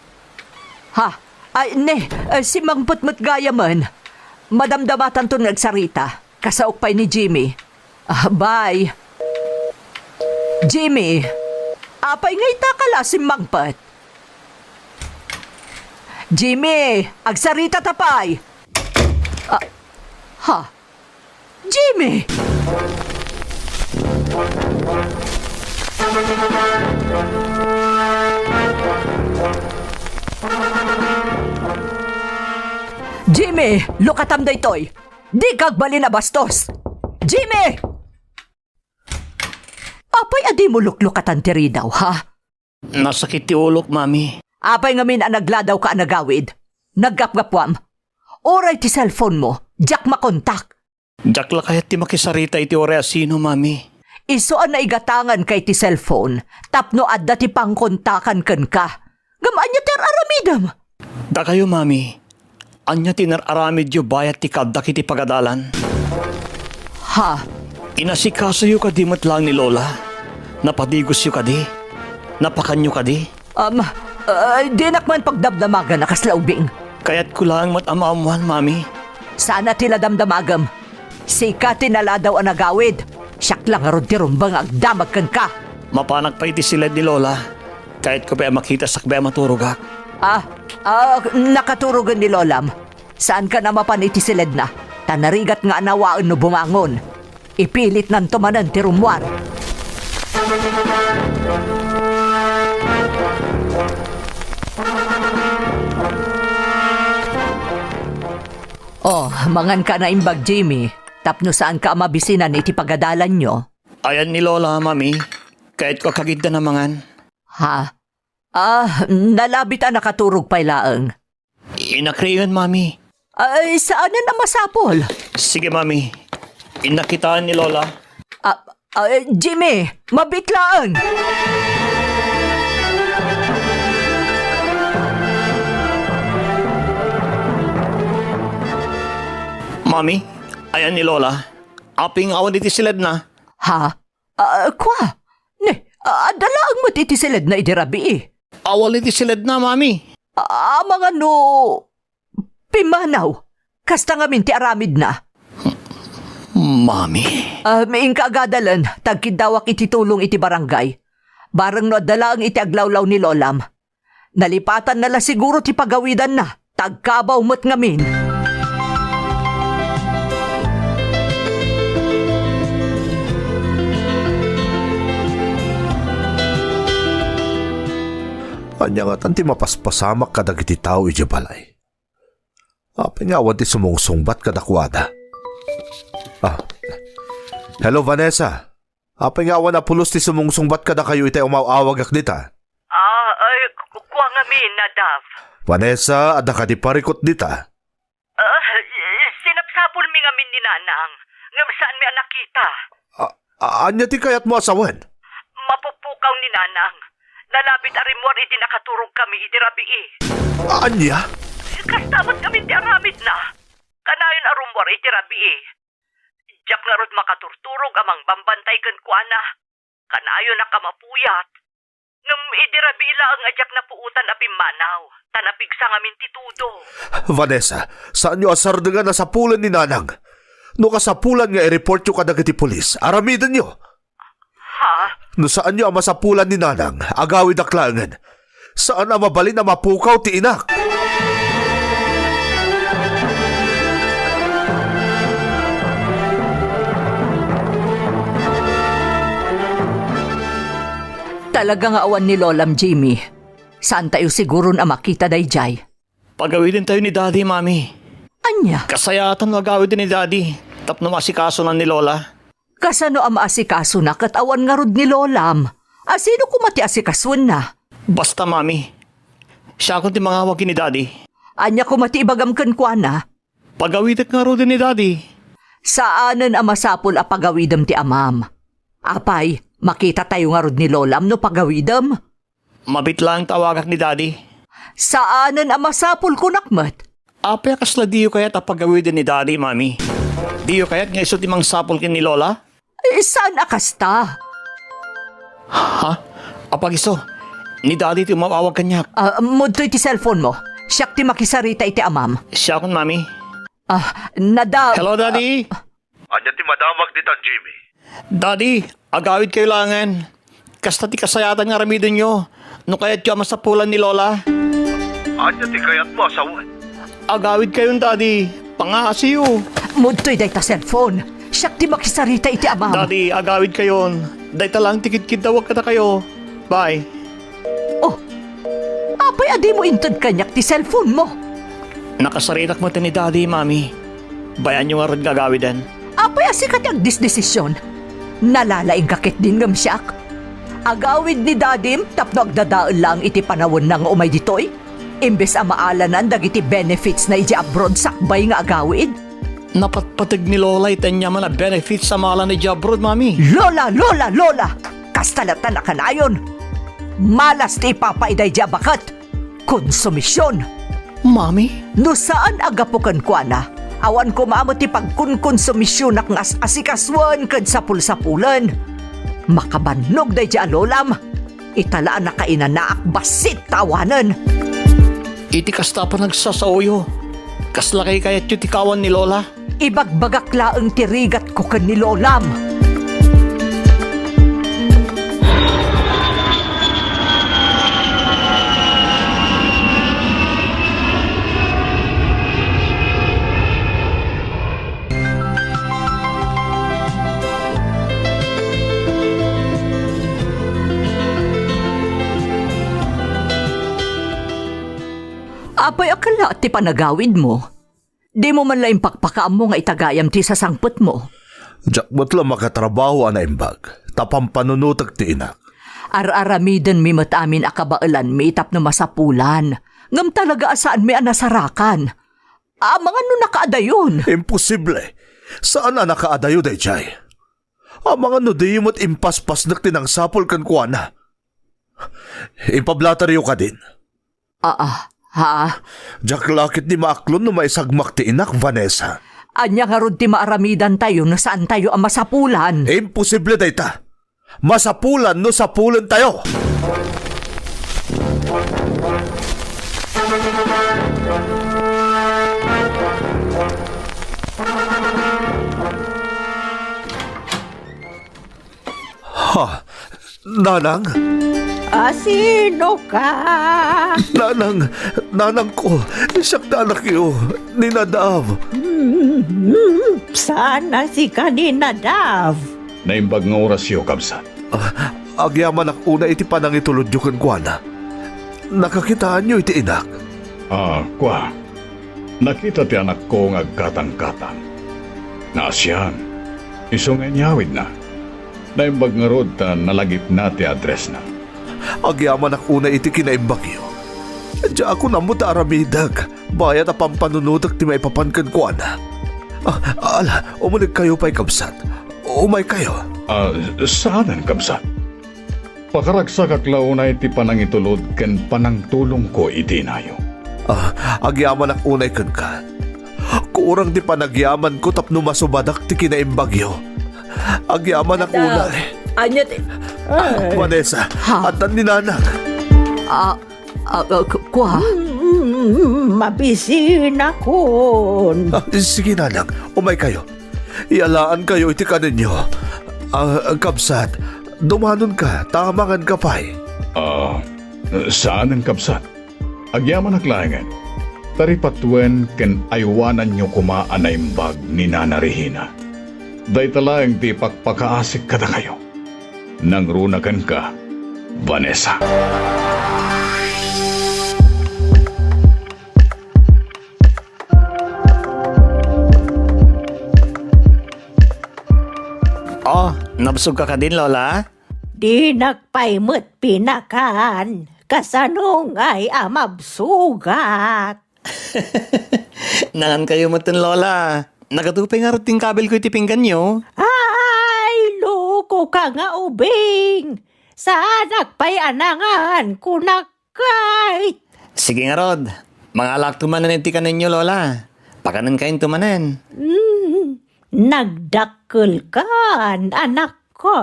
Speaker 1: Ha? Ay, si mangpot mat gaya man. Madamdamatan to nagsarita. Kasaok pa'y ni Jimmy. Bye. Jimmy, apay ngay takala si mangpot. Jimmy, agsarita tapay. Ha? Jimmy! Jimmy, lukatam daytoy. Di kag bali na bastos. Jimmy! Apay adi mo luklukatan tiri daw, ha?
Speaker 5: Nasakit ti ulok, mami.
Speaker 1: Apay ngamin ang nagladaw ka nagawid. Naggapgapwam. Oray ti cellphone mo, jak makontak.
Speaker 5: Jakla kahit ti makisarita iti oreasino, mami.
Speaker 1: Iso ang naigatangan kay ti cellphone, tapno adda ti pangkontakan ken ka. Gamaan niya ter aramidam.
Speaker 5: Da kayo, mami. Anya tinararamid yu bayat ti kaddak iti pagadalan.
Speaker 1: Ha?
Speaker 5: Inasikaso yu kadi matlang ni Lola. Napadigos yu kadi. Napakanyo kadi.
Speaker 1: Di nakman pagdamdamagan na kaslaubing.
Speaker 5: Kaya't ko lang matamamuhan, mami.
Speaker 1: Sana tila damdamagam. Sika tinala daw ang nagawid. Siyak lang aron ti rumbang agdamag kan ka.
Speaker 5: Mapanak pa iti silid ni Lola. Kahit ko pa makita sakbay maturugak.
Speaker 1: Nakaturugan ni Lolam. Saan ka na mapan iti silid na?
Speaker 6: Tanarigat nga anawaan no bumangon. Ipilit nan tumanan ti rumwar. Oh, mangan ka na imbag, Jimmy. Tapno saan ka mabisinan iti pagadalan nyo?
Speaker 5: Ayan ni Lola, Mami. Kahit ko kagid na namangan.
Speaker 6: Ha? Nalabit ang nakaturog pa'y laang.
Speaker 5: Inakriyon, Mami.
Speaker 6: Ay, saan na masapol?
Speaker 5: Sige, Mami. Inakitaan ni Lola.
Speaker 6: Jimmy, mabitlaan!
Speaker 5: Mami, ayan ni Lola. Aping awan iti silad na.
Speaker 6: Ha? Kwa? Ne, dalaang mo titisilad na idirabi eh.
Speaker 5: Awal iti silad na, Mami.
Speaker 6: Mga no... Pimanaw. Kasta nga minti aramid na.
Speaker 5: Mami.
Speaker 6: Maing kaagadalan, tagkidawak iti tulong iti barangay. Barang no dalaang iti aglawlaw ni Lolam. Nalipatan nala siguro ti pagawidan na. Tagkabaw mo't ngamin.
Speaker 2: Anya nga tanti mapaspasamak kadag iti tao iti balay. Pingawan ti sumungsungbat kadakwada. Hello Vanessa. Pingawan na pulos ti sumungsungbat kada kayo iti umawawag akdita.
Speaker 6: Kuha nga min, Nadav.
Speaker 2: Vanessa, ada ka di parikot dita.
Speaker 6: Sinapsapol mi nga min ni Nanang. Ngam saan mi nakita.
Speaker 2: Anya ti kayat mo asawen?
Speaker 6: Mapupukaw ni Nanang. Nalabit arimwar iti nakaturog kami iti rabi eh.
Speaker 2: Anya?
Speaker 6: Kastamot kami ti aramid na. Kanayon arumwar iti rabi eh. Diyak nga rod makaturturog amang bambantay kan kuana. Kanayon na kamapuyat. Ngam iti rabi ang adyak na puutan apim manaw. Tanapigsa ngamin ti tudo.
Speaker 2: Vanessa, saan nyo asardengan na sapulan ni Nanang? No kasapulan nga i-report nyo kadag iti polis, aramidan nyo.
Speaker 6: Ha?
Speaker 2: No saan nyo ang masapulan ni Nanang, agawid aklangan. Saan ang mabalin na mapukaw ti inak?
Speaker 6: Talagang awan ni Lolam, Jimmy. Saan tayo siguro na makita dayjay?
Speaker 5: Pagawidin tayo ni Daddy, Mami.
Speaker 6: Anya?
Speaker 5: Kasayatan magawidin ni Daddy. Tapno masikaso na ni Lola.
Speaker 6: Kasano ang maasikaso na kat awan nga rod ni Lolam? Sino kumati asikaswan na?
Speaker 5: Basta, Mami. Siya akong ti mga wagin ni Daddy.
Speaker 6: Anya kumati ibagam kan kwa na?
Speaker 5: Pagawidin nga rin ni Daddy.
Speaker 6: Saanan ang masapol a pagawidam ti amam? Apay, makita tayo nga rod ni Lolam no pagawidam?
Speaker 5: Mabit lang tawagak ni Daddy.
Speaker 6: Saanan ang masapol kunakmat?
Speaker 5: Apay kasla diyo kayat a pagawidin ni Daddy, Mami. Diyo kayat nga isot imang sapol kin ni Lola?
Speaker 6: Saan akasta?
Speaker 5: Ha? Apag iso, ni Daddy ti umawawag kanyak.
Speaker 6: Mudto iti cellphone mo. Siyak ti makisarita iti amam.
Speaker 5: Siya akong, Mami.
Speaker 6: Nadaw.
Speaker 5: Hello, Daddy.
Speaker 8: Anya ti madamag dita, Jimmy.
Speaker 5: Daddy, agawid kayo langan. Kasta ti kasayatan nga ramidin nyo. No kayat yung masapulan ni Lola.
Speaker 8: Anya ti kayat mo asawan.
Speaker 5: Agawid kayo, Daddy. Pangasiyo.
Speaker 6: Mudto'y day ta cellphone. Siyak ti makisarita iti amam.
Speaker 5: Daddy, agawid kayo. Day talang tikit-kit dawag ka na kayo. Bye.
Speaker 6: Oh, apay adi mo intod kanyak ti cellphone mo.
Speaker 5: Nakasaritak mo ni Daddy, Mami. Bayan nyo nga rin gagawidan.
Speaker 6: Apay asikat ang disdesisyon. Nalalaing kakit din ngam siyak. Agawid ni Dadim tapno agdadaan lang iti panawon nang umay ditoy. Imbes ang maalanan dagiti benefits na iti abroad sakbay nga agawid.
Speaker 5: Napatpatig ni Lola iten niya man na benefits sa maala ni Jabrod, Mami.
Speaker 6: Lola! Kastalatan na kanayon. Malas ti ipapaiday di abakat. Konsumisyon.
Speaker 5: Mami?
Speaker 6: No saan agapukan ko na? Awan ko maamot ti pagkunkonsumisyon nak ngas asikaswan kad sapul-sapulan. Makabannog day di alolam. Italaan na kainan na akbasit tawanan.
Speaker 5: Iti kasta pa nagsasauyo. Kaslakay kayat yung tikawan ni Lola.
Speaker 6: Ibagbagak laang tirigat ko kan ni Lolam. Apay akala ti panagawid mo. Di mo man laing pakpakaam mo nga itagayam ti sasangpot mo.
Speaker 2: Jakmat lang makatrabaho ana imbag. Tapang panunutag ti inak.
Speaker 6: Ar-aramiden mi matamin akabailan mi itap na masapulan. Ngam talaga asaan mi anasarakan. Mga no nakaadayon.
Speaker 2: Imposible. Saan na nakaadayo day jay? Mga no di mo't impaspas na tinangsapol kan kuana. Impablataryo ka din.
Speaker 6: Ha?
Speaker 2: Jak lakit ni maaklon no maisagmak ti inak, Vanessa.
Speaker 6: Anya nga ron ti maaramidan tayo na saan tayo ang masapulan.
Speaker 2: Imposible day ta. Masapulan no sapulan tayo. Ha? Nanang?
Speaker 1: Sino ka?
Speaker 2: Nanang ko. Siyak na anak iyo. Ninadav.
Speaker 1: Sana si kanina, Dav.
Speaker 4: Naimbag nga orasyo, kabsat.
Speaker 2: Agyaman ak una iti panangitulod yung kuana. Nakakitaan niyo iti inak.
Speaker 4: Kwa. Nakita ti anak ko nga agkatang-katang. Naasyan. Isong enyawid na. Naimbag nga rod ta nalagip na ti address na.
Speaker 2: Agyaman ak una iti kinaimbagyo. Diya ako namuta aramidag. Bayat a pampanunutak ti maipapankan kuana. Umulig kayo pa'y kabsat. Umay kayo.
Speaker 4: Saanan, kabsat? Pakaragsak aklaw na iti panangitulod ken panangtulong ko iti nayo.
Speaker 2: Agyaman ak unay kan ka. Kurang di panagyaman ko tapno masubadak ti kinaimbagyo. Agyaman ak unay.
Speaker 3: Anya ti...
Speaker 2: Vanessa, at ni nanang.
Speaker 6: Kwa?
Speaker 1: Mabisin ako.
Speaker 2: Sige nanang, umay kayo. Ialaan kayo iti kaninyo. Kabsat, dumanon ka, tamangan ka pa'y.
Speaker 4: Saan ang kabsat? Agyaman aklayangan. Taripatuen ken aywanan nyo kumaan na imbag ni Nana Regina. Day talayang ti pakpakaasik kada kayo. Nangrunakan ka, Vanessa.
Speaker 5: Nabsog ka din, Lola?
Speaker 1: Di nagpaimot pinakan. Kasanong ay amabsugat.
Speaker 5: Nangan kayo mo tin, Lola. Nagatupay nga ruting kabel ko itipinggan nyo.
Speaker 1: Ay, loko ka nga ubing. Saan nagpay anangan kunakay.
Speaker 5: Sige nga, Rod. Mga alak tumanan iti ka ninyo, Lola. Pakanan kayong tumanan.
Speaker 1: Nagdakkel kan, anak ko.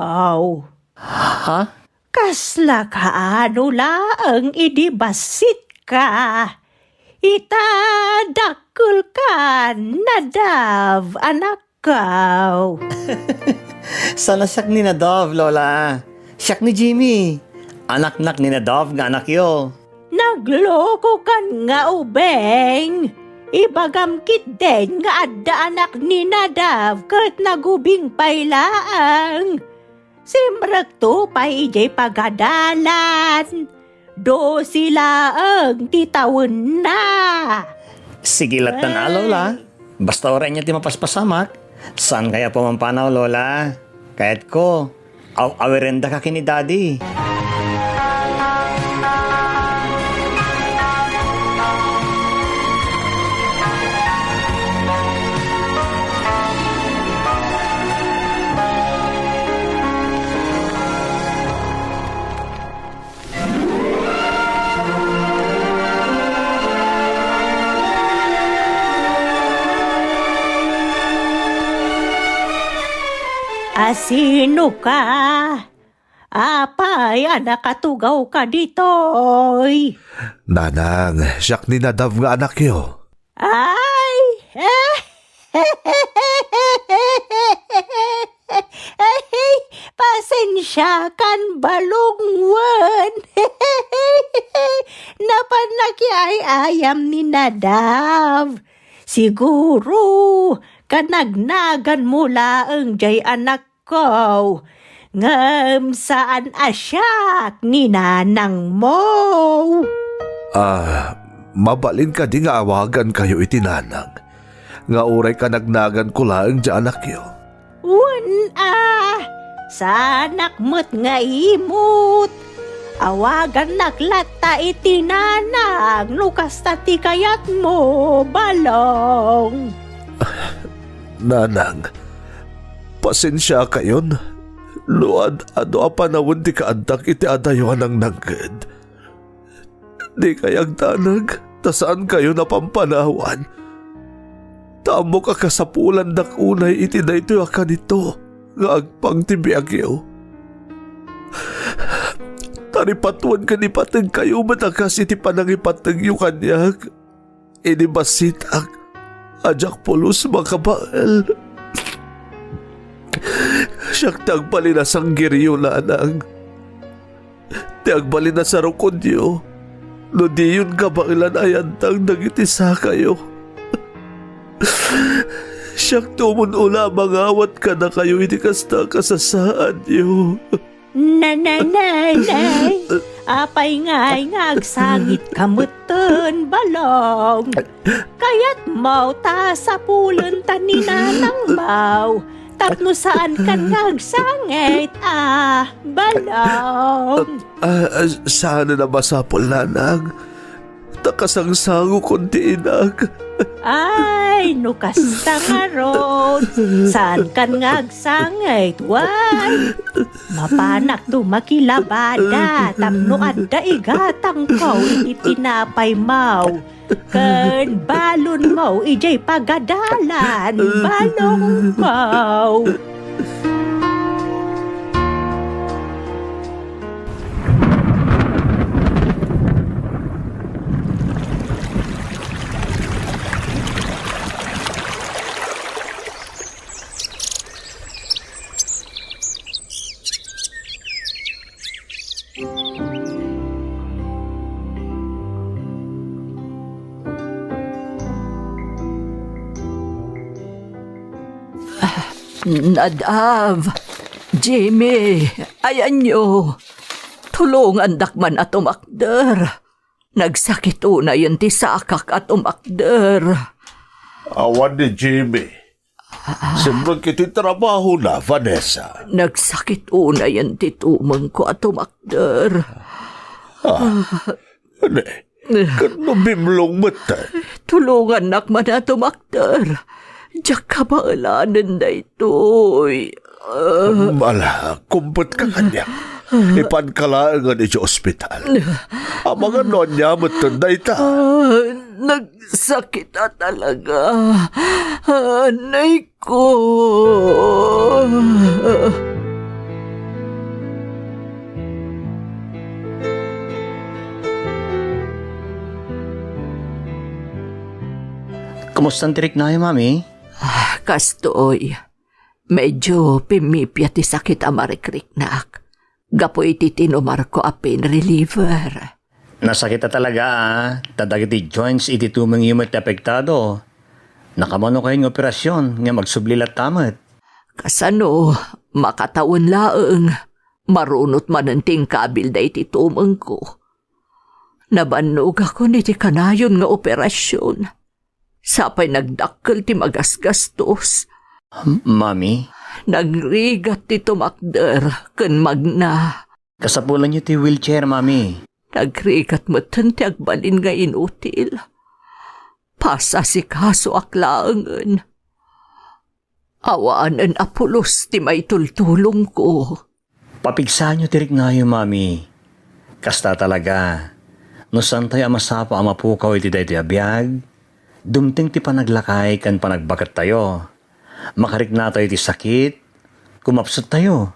Speaker 5: Ha?
Speaker 1: Kasla ka ano laang idibasit ka. Itadakkel kan, nadav, anak ko.
Speaker 5: Sana siyak ni Nadov, Lola. Siyak ni Jimmy. Anak-nak ni Nadov nga anak yo.
Speaker 1: Nagloko kan nga ubeng. Ibagam kit din nga adda anak ni Nadav kat nagubing pailaang. Simrak to pa ijay pagadalan. Do sila ang titawin na.
Speaker 5: Sige latan na, Lola. Basta oray niya ti mapaspasamak. Saan kaya pumampanaw, Lola? Kahit ko, awirenda ka kini Daddy.
Speaker 1: Sino ka? Apay, nakatugaw ka ditoy.
Speaker 2: Nanang, siyak ni Nadav nga anak yo.
Speaker 1: Ay! Pasensya kan balungwan. Napanaki ayam ni Nadav. Siguro, kanagnagan mula ang jay anak ko. Ngam saan asyak ni nanang mo?
Speaker 2: mabalin ka di nga awagan kayo itinanang. Nga uray ka nagnagan ko lang di anak yo.
Speaker 1: Sanak mo't nga imut. Awagan naglata itinanang, lukas tati kayat mo, balong.
Speaker 2: Nanang, pasensya kayon. Luad ano a panawon ti kaantak iti adayuan ng nangged. Di kayag tanag, tasaan kayo napampanawan. Tamo ka kasapulan dak unay iti daytoy ka nito, nga agpang tibiagyo. Taripatuan ka ni patag kayo matakas iti panangipatag yung kanyag. Inibasitak, ajak pulos makabaal. Siyak tagbali na sang giryo lanang. Tagbali na sa rukod yo. No di yun kabailan ayantang nagitisa kayo. Siyak tumunula mangawat ka na kayo iti kasta kasasaan yo.
Speaker 1: Nanay, apay nga'y ngagsangit kamutan balong. Kayat mau ta sa pulon taninanang mau. Tapno saan kan ngagsangit balong.
Speaker 2: Sana na masapol nanang. Takasangsango konti inag.
Speaker 1: Ay, nukasta nga ron. Saan kan ngagsangit? Why? Mapanak to makilabada. Tapno adda igatang ko iti tinapay mau. Ken balon mo ijay pagadalan. Balong mau.
Speaker 3: Nadav, Jimmy, ayan nyo. Tulungan dakman at umakder. Nagsakit una yun ti sakak at umakder.
Speaker 2: Awan ni Jimmy. Simron kiti trabaho na, Vanessa.
Speaker 3: Nagsakit una yun ti tumang ko at umakder.
Speaker 2: Kano bimlong mata?
Speaker 3: Tulungan nakman at umakder. Diyak ka maalanan na ito'y.
Speaker 2: Mala, kumput ka kanya. Ipankalaangan iti ospital. Ang mga nonya matanda ita.
Speaker 3: Nagsakit na talaga. Anay ko.
Speaker 5: Kamusta ang tirik na yung mami?
Speaker 3: Kastoy, medyo pimipya ti sakit amarikrik-nak. Gapo iti tinumar ko a pain reliever.
Speaker 5: Nasakit na talaga Tadag iti joints iti tumang yumot apektado. Nakamano kayo ng operasyon nga magsublilat tamat.
Speaker 3: Kasano, makatawon laeng. Marunot mananting kabil da iti tumang ko. Nabanog ako niti kanayon nga operasyon. Sapay nagdakkel ti magasgastos.
Speaker 5: Mami?
Speaker 3: Nagrigat ti tumakder ken magna.
Speaker 5: Kasapulan niyo ti wheelchair, mami.
Speaker 3: Nagrigat mo ti agbalin nga inutil. Pasa si kaso aklaangan. Awaanan apulos ti may tultulong ko.
Speaker 5: Papigsa niyo tirik na yung mami. Kasta talaga. No saan tayo amasapa amapukaw iti dahi ti abiyag. Dumting ti panaglakay kan panagbakat tayo. Makarik na tayo ti sakit. Kumapsat tayo.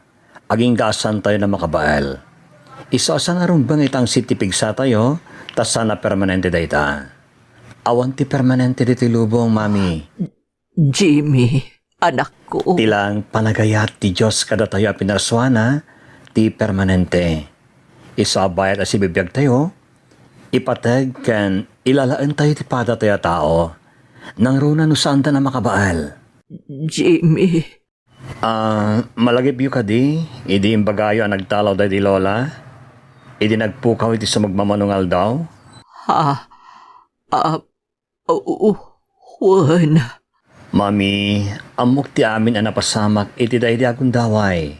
Speaker 5: Aging gasan tayo na makabaal. Isa-asa na rin bang itang sitipigsa tayo, tas sana permanente dayta. Awan ti permanente di ti lubong, mami.
Speaker 3: Jimmy, anak ko.
Speaker 5: Tilang panagayat ti Diyos kada tayo pinarswana, ti permanente. Isabayat as ibibiyag tayo, ipatag kan ilalaan tayo ti pada tayo tao, nang runa no saan ta na makabaal.
Speaker 3: Jimmy.
Speaker 5: Malagip yu ka di, idi imbagayo ang nagtalaw dahi di lola, idi nagpukaw iti sa magmamanungal daw.
Speaker 3: Ha?
Speaker 6: Juan.
Speaker 5: Mami, amok ti amin ang napasamak iti daydi akong daway.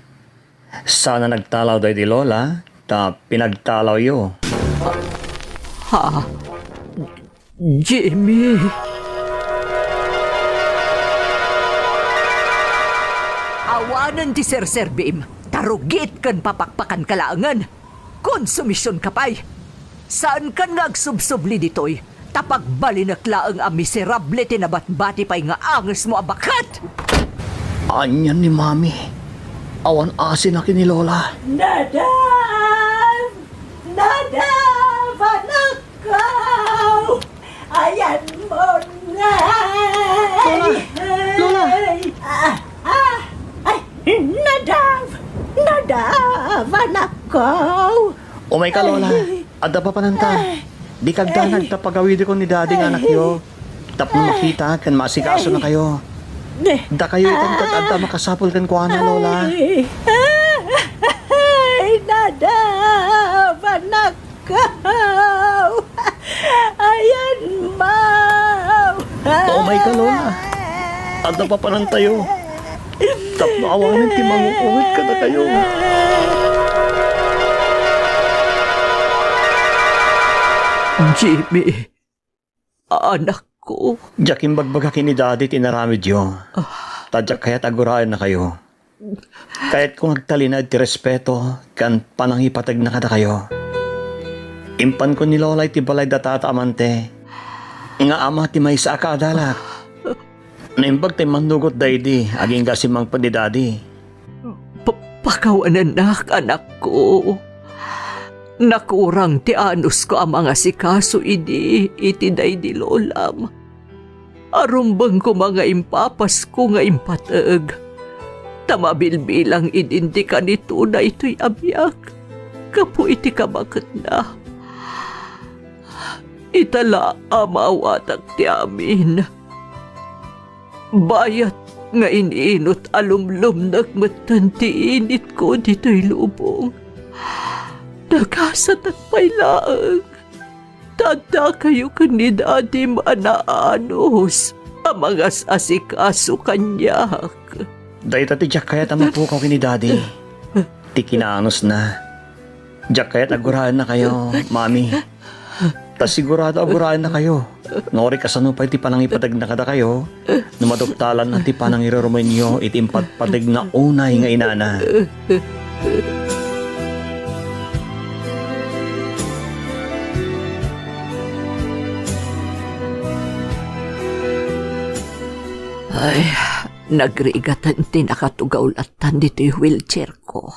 Speaker 5: Sana nagtalaw daydi lola, ta pinagtalaw yo.
Speaker 6: Jimmy. Awanan ti Sir Bim. Tarugit kan papakpakan kalangan. Konsumisyon kapay. Saan kan nagsubsubli ditoy? Tapag balinakla ang miserable tinabat-bati pa'y nga angas mo abakat.
Speaker 5: Anyan ni mami. Awan asin na kini lola.
Speaker 6: Nadav! Nadav! Anak ko! Ayan mo na!
Speaker 5: Lola!
Speaker 6: Ay! Nadav! Nadav! Anak ko!
Speaker 5: Umay ka lola. Adda pa pananta. Di kagda nagtapagawid ko ni daddy nga anak yo. Tapno makita kan masikaso na kayo. Da kayo itang adda makasapol kan kuana lola.
Speaker 6: Ay, Nadav! Anak ko! Ayan mo!
Speaker 5: Umay ka lola. Adda pa panantayo. Tapno awanan ti mangukuhit ka na kayo.
Speaker 6: Jimmy, anak ko.
Speaker 5: Jakim bagbagakin ni daddy tinaramid yo. Tadyak kaya't agurayan na kayo. Kaya't kung agtalinad ti respeto, kan panangipatag na kada kayo. Impan ko ni lola iti balay datata amante. Nga ama ti may sa akadalak. Naimbag ti manugot daydi, aging gasimang pa ni daddy.
Speaker 6: Pakawanan anak ko. Nakurang ti anus ko ang mga sikaso iti day di lolam. Arumbang ko mga impapas ko nga impatag. Tamabilbilang idindi ka nito na ito'y abyak. Kapo iti kabakat na. Itala amawatag ti amin. Bayat nga iniinot alumlum nagmatan ti init ko dito'y lubong. Nakasat at pailaang. Tanda kayo kanidadi manaanos. Ang mga asikaso kanyak.
Speaker 5: Dahil tati Jack kaya't amapukaw kini daddy. Ti kinaanos na. Jack kaya't agurahan na kayo, mami. Tas sigurado agurahan na kayo. Nori kasano pa iti panangipatag na kada kayo. Numadoktalan na ti panangirurumin nyo itimpat patag na unay nga inana.
Speaker 6: Ay, nagrigatan tinakatugawlatan dito'y wheelchair ko.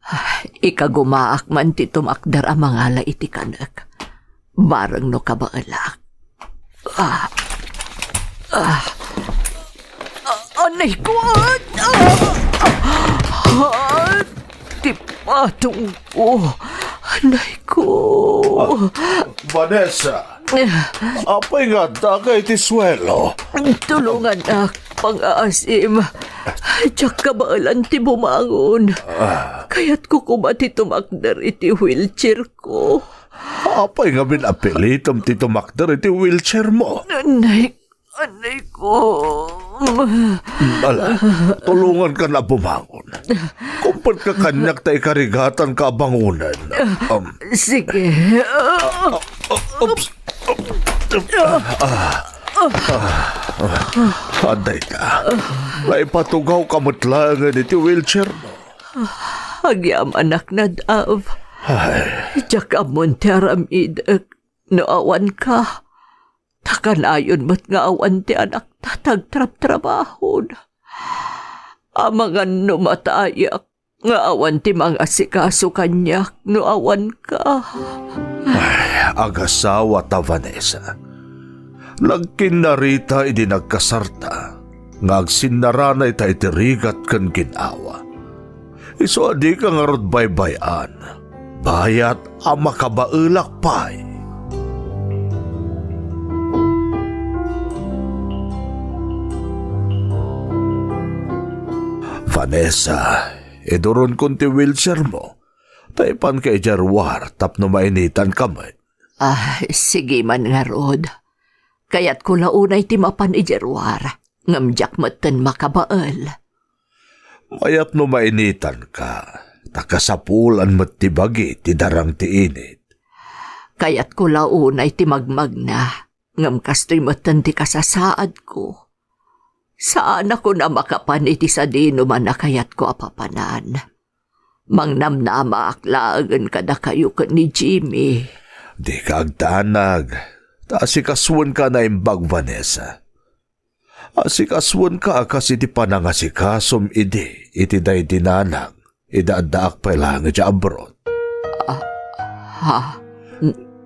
Speaker 6: Ay, ikagumaak man ti tumakdar ang mga iti kanak. Barang no kabaalak. Anay ko! Ti patong ko! Anay ko!
Speaker 8: Vanessa, apay nga dagay ti swelo.
Speaker 6: Tulungan na, pang-aasim. Diyak kabaalan ti bumangon. Kaya't ko kumati tumakdar iti wheelchair ko.
Speaker 8: Apay nga binapilitam ti tumakdar iti wheelchair mo.
Speaker 6: Anay ko.
Speaker 8: Ala, tulungan ka na bumangon. Kumpan ka kanyak ta ikarigatan ka bangunan.
Speaker 6: Sige.
Speaker 8: Oops. Anday ka. Naipatugaw kamutlangan iti wheelchair mo.
Speaker 6: Agyam anak na dav. Diyak amon ti aramid. Naawan ka. Takanayon mo't nga awan ti anak tatagtrap-trabahon. Amangan numatayak. Nga awan ti mga asikaso kanyak. Naawan ka.
Speaker 8: Agasawa ta Vanessa. Lagkin narita idi nagkasarta. Ngagsinnaranay ta itirigat kan ginawa. Iso adi ka nga rod baybayan. Bayat ang makabailak pa'y. Vanessa, iduron kun ti wheelchair mo. Taipan kay jarwar tapno mainitan kamay.
Speaker 1: Sige man nga rod. Kaya't ko launay timapan ijerwar. Ngamjak matan makabaal.
Speaker 8: Mayat no mainitan ka, takasapulan mo't tibagi ti darang ti init.
Speaker 1: Kaya't ko launay timagmag na. Ngam kastoy matan ti kasasaad ko. Saan ako na makapan iti sa dino man na kayat ko apapanan. Mangnamnama aklaagan kada kayo ka ni Jimmy.
Speaker 8: Di ka agtanag, asikaswan ka na imbag Vanessa. Asikaswan ka kasi di panangasikasom iti day dinanang, idaadaak pa lang iti abroad.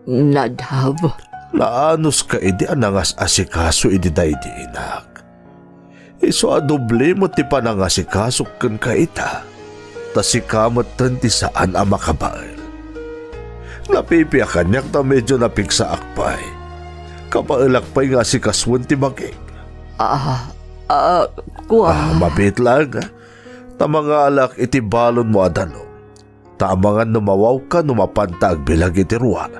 Speaker 1: Nadhav?
Speaker 8: Naanos ka idi anangas asikaso iti day di inak. Iso adoble mo ti panangasikaso kan ka ita, tasikamot tanti saan ang makabaal. Napipiyakan niyak na medyo napiksa akpay. Kapaalak pa'y nga si kaswan ti bagay. Mapit lang. Tamanga alak iti balon mo adano. Tamangan numawaw ka numapantag bilag iti ruwa.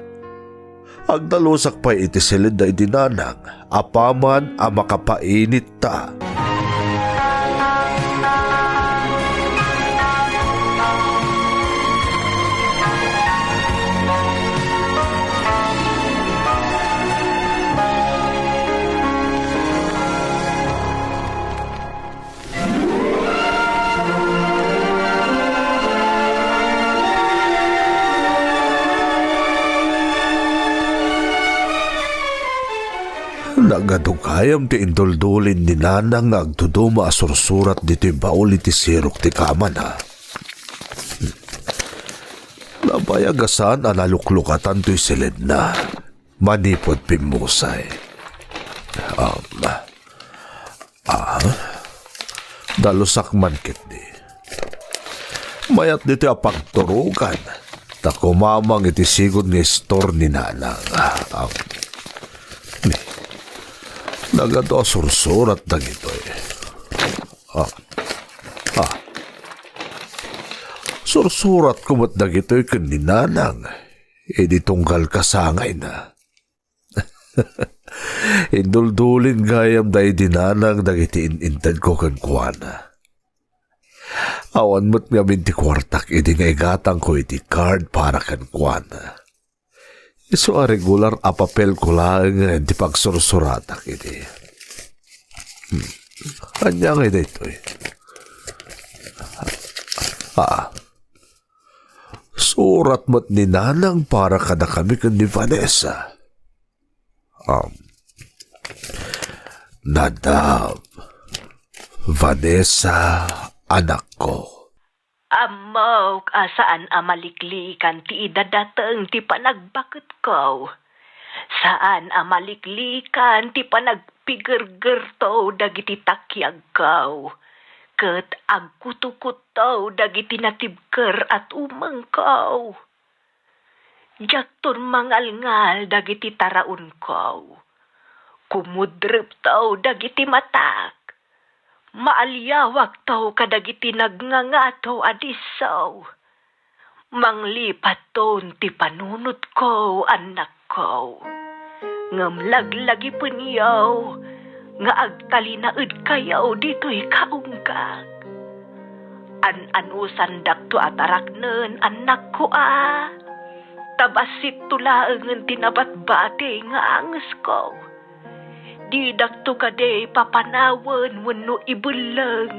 Speaker 8: Agdalusak pa'y iti silid na idinanang, apaman ang makapainit ta. Nagadugayam ti induldulin ni nanang nga agduduma asursurat dito'y baul iti sirok ti kaman ha. Nabayagasan analuklukatan to'y silid na manipod pimusay. Dalusak man kitni. Mayat dito'y apagturugan ta kumamang iti sigod ni store ni nanang. Nagado sursurat na ito'y. Sursurat ko mat na ito'y kaninanang. Di tunggal kasangay na. Induldulin gayam dahi dinanang nagiti inintad ko kan kuwana. Awan mo't nga minti kwartak idi nga igatang ko iti card para kan kuwana. Iso a regular a papel ko lang di pagsursuratak iti. Kanya nga ito eh. Surat mo't ni nanang para kada kami kan ni Vanessa. Nadab, Vanessa, anak ko.
Speaker 6: Amaw, asaan amaliklikan ti idadateng ti panagbakit ko? Saan amaliklikan ti panagpigirgirto dagiti takyag ko? Ket agkutukutaw dagiti natibker at umeng ko. Jaktor mangalngal dagiti taraon ko. Kumudrep taw dagiti matak. Maalyawak taw kadagiti nagngangato adisaw. Manglipat ton ti panunot ko, anak ko. Ngam laglagi punyaw, nga agtalinaid kayaw dito'y kaunggag. An-anusan dakto ataraknen, anak ko Tabasit tulaangan tinabat-bate nga angas ko. Di dakto kade papanawan wenno ibulang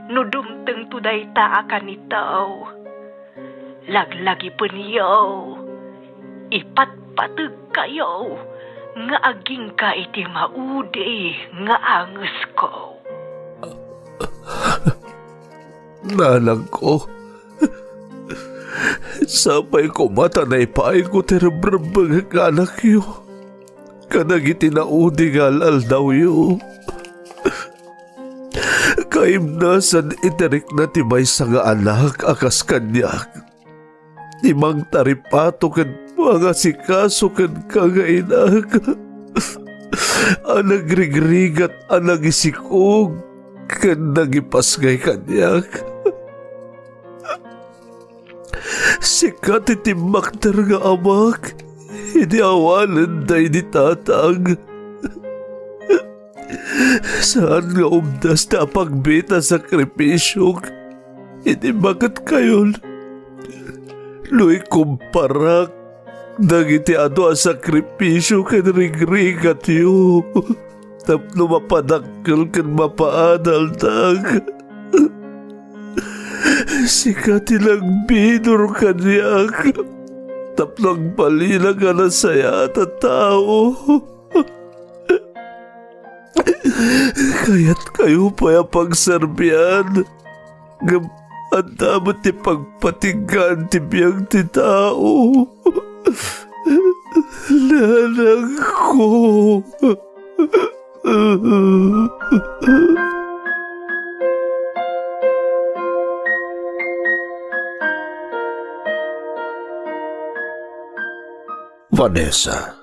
Speaker 6: no dumteng tuday ta akan itaw. Laglagi peniyaw, ipatpateg kayo nga aging ka iti maude nga angas ko.
Speaker 8: Nanang ko, sapay ko mata na ipaay ko terabrabang ang anak yo. Kanagiti na udigal daw yo. Kaimnasan iterik na tibay sa nga anak akas kanyak. Imang taripato kan mga sikaso kan kagainak. Anagrigrigat anagisikog kan nagipasgay kanyak. Sikat iti makter nga amak. Hindi awalan day ni tatang. Saan nga umdas na pagbita sakripisyong hindi bakit kayon? Luy kumparak dagiti ano ang sakripisyo kan rigrigat yu. Tapno mapadakkel kan mapaadal tag. Sikat ilang binor kanyak. Tapno ang balila ka na saya at tao. Kaya't kayo pa yung pagserbian. Ang dapat ti pagpatinggan ti biyang ti tao. Nanang ko. Vanessa,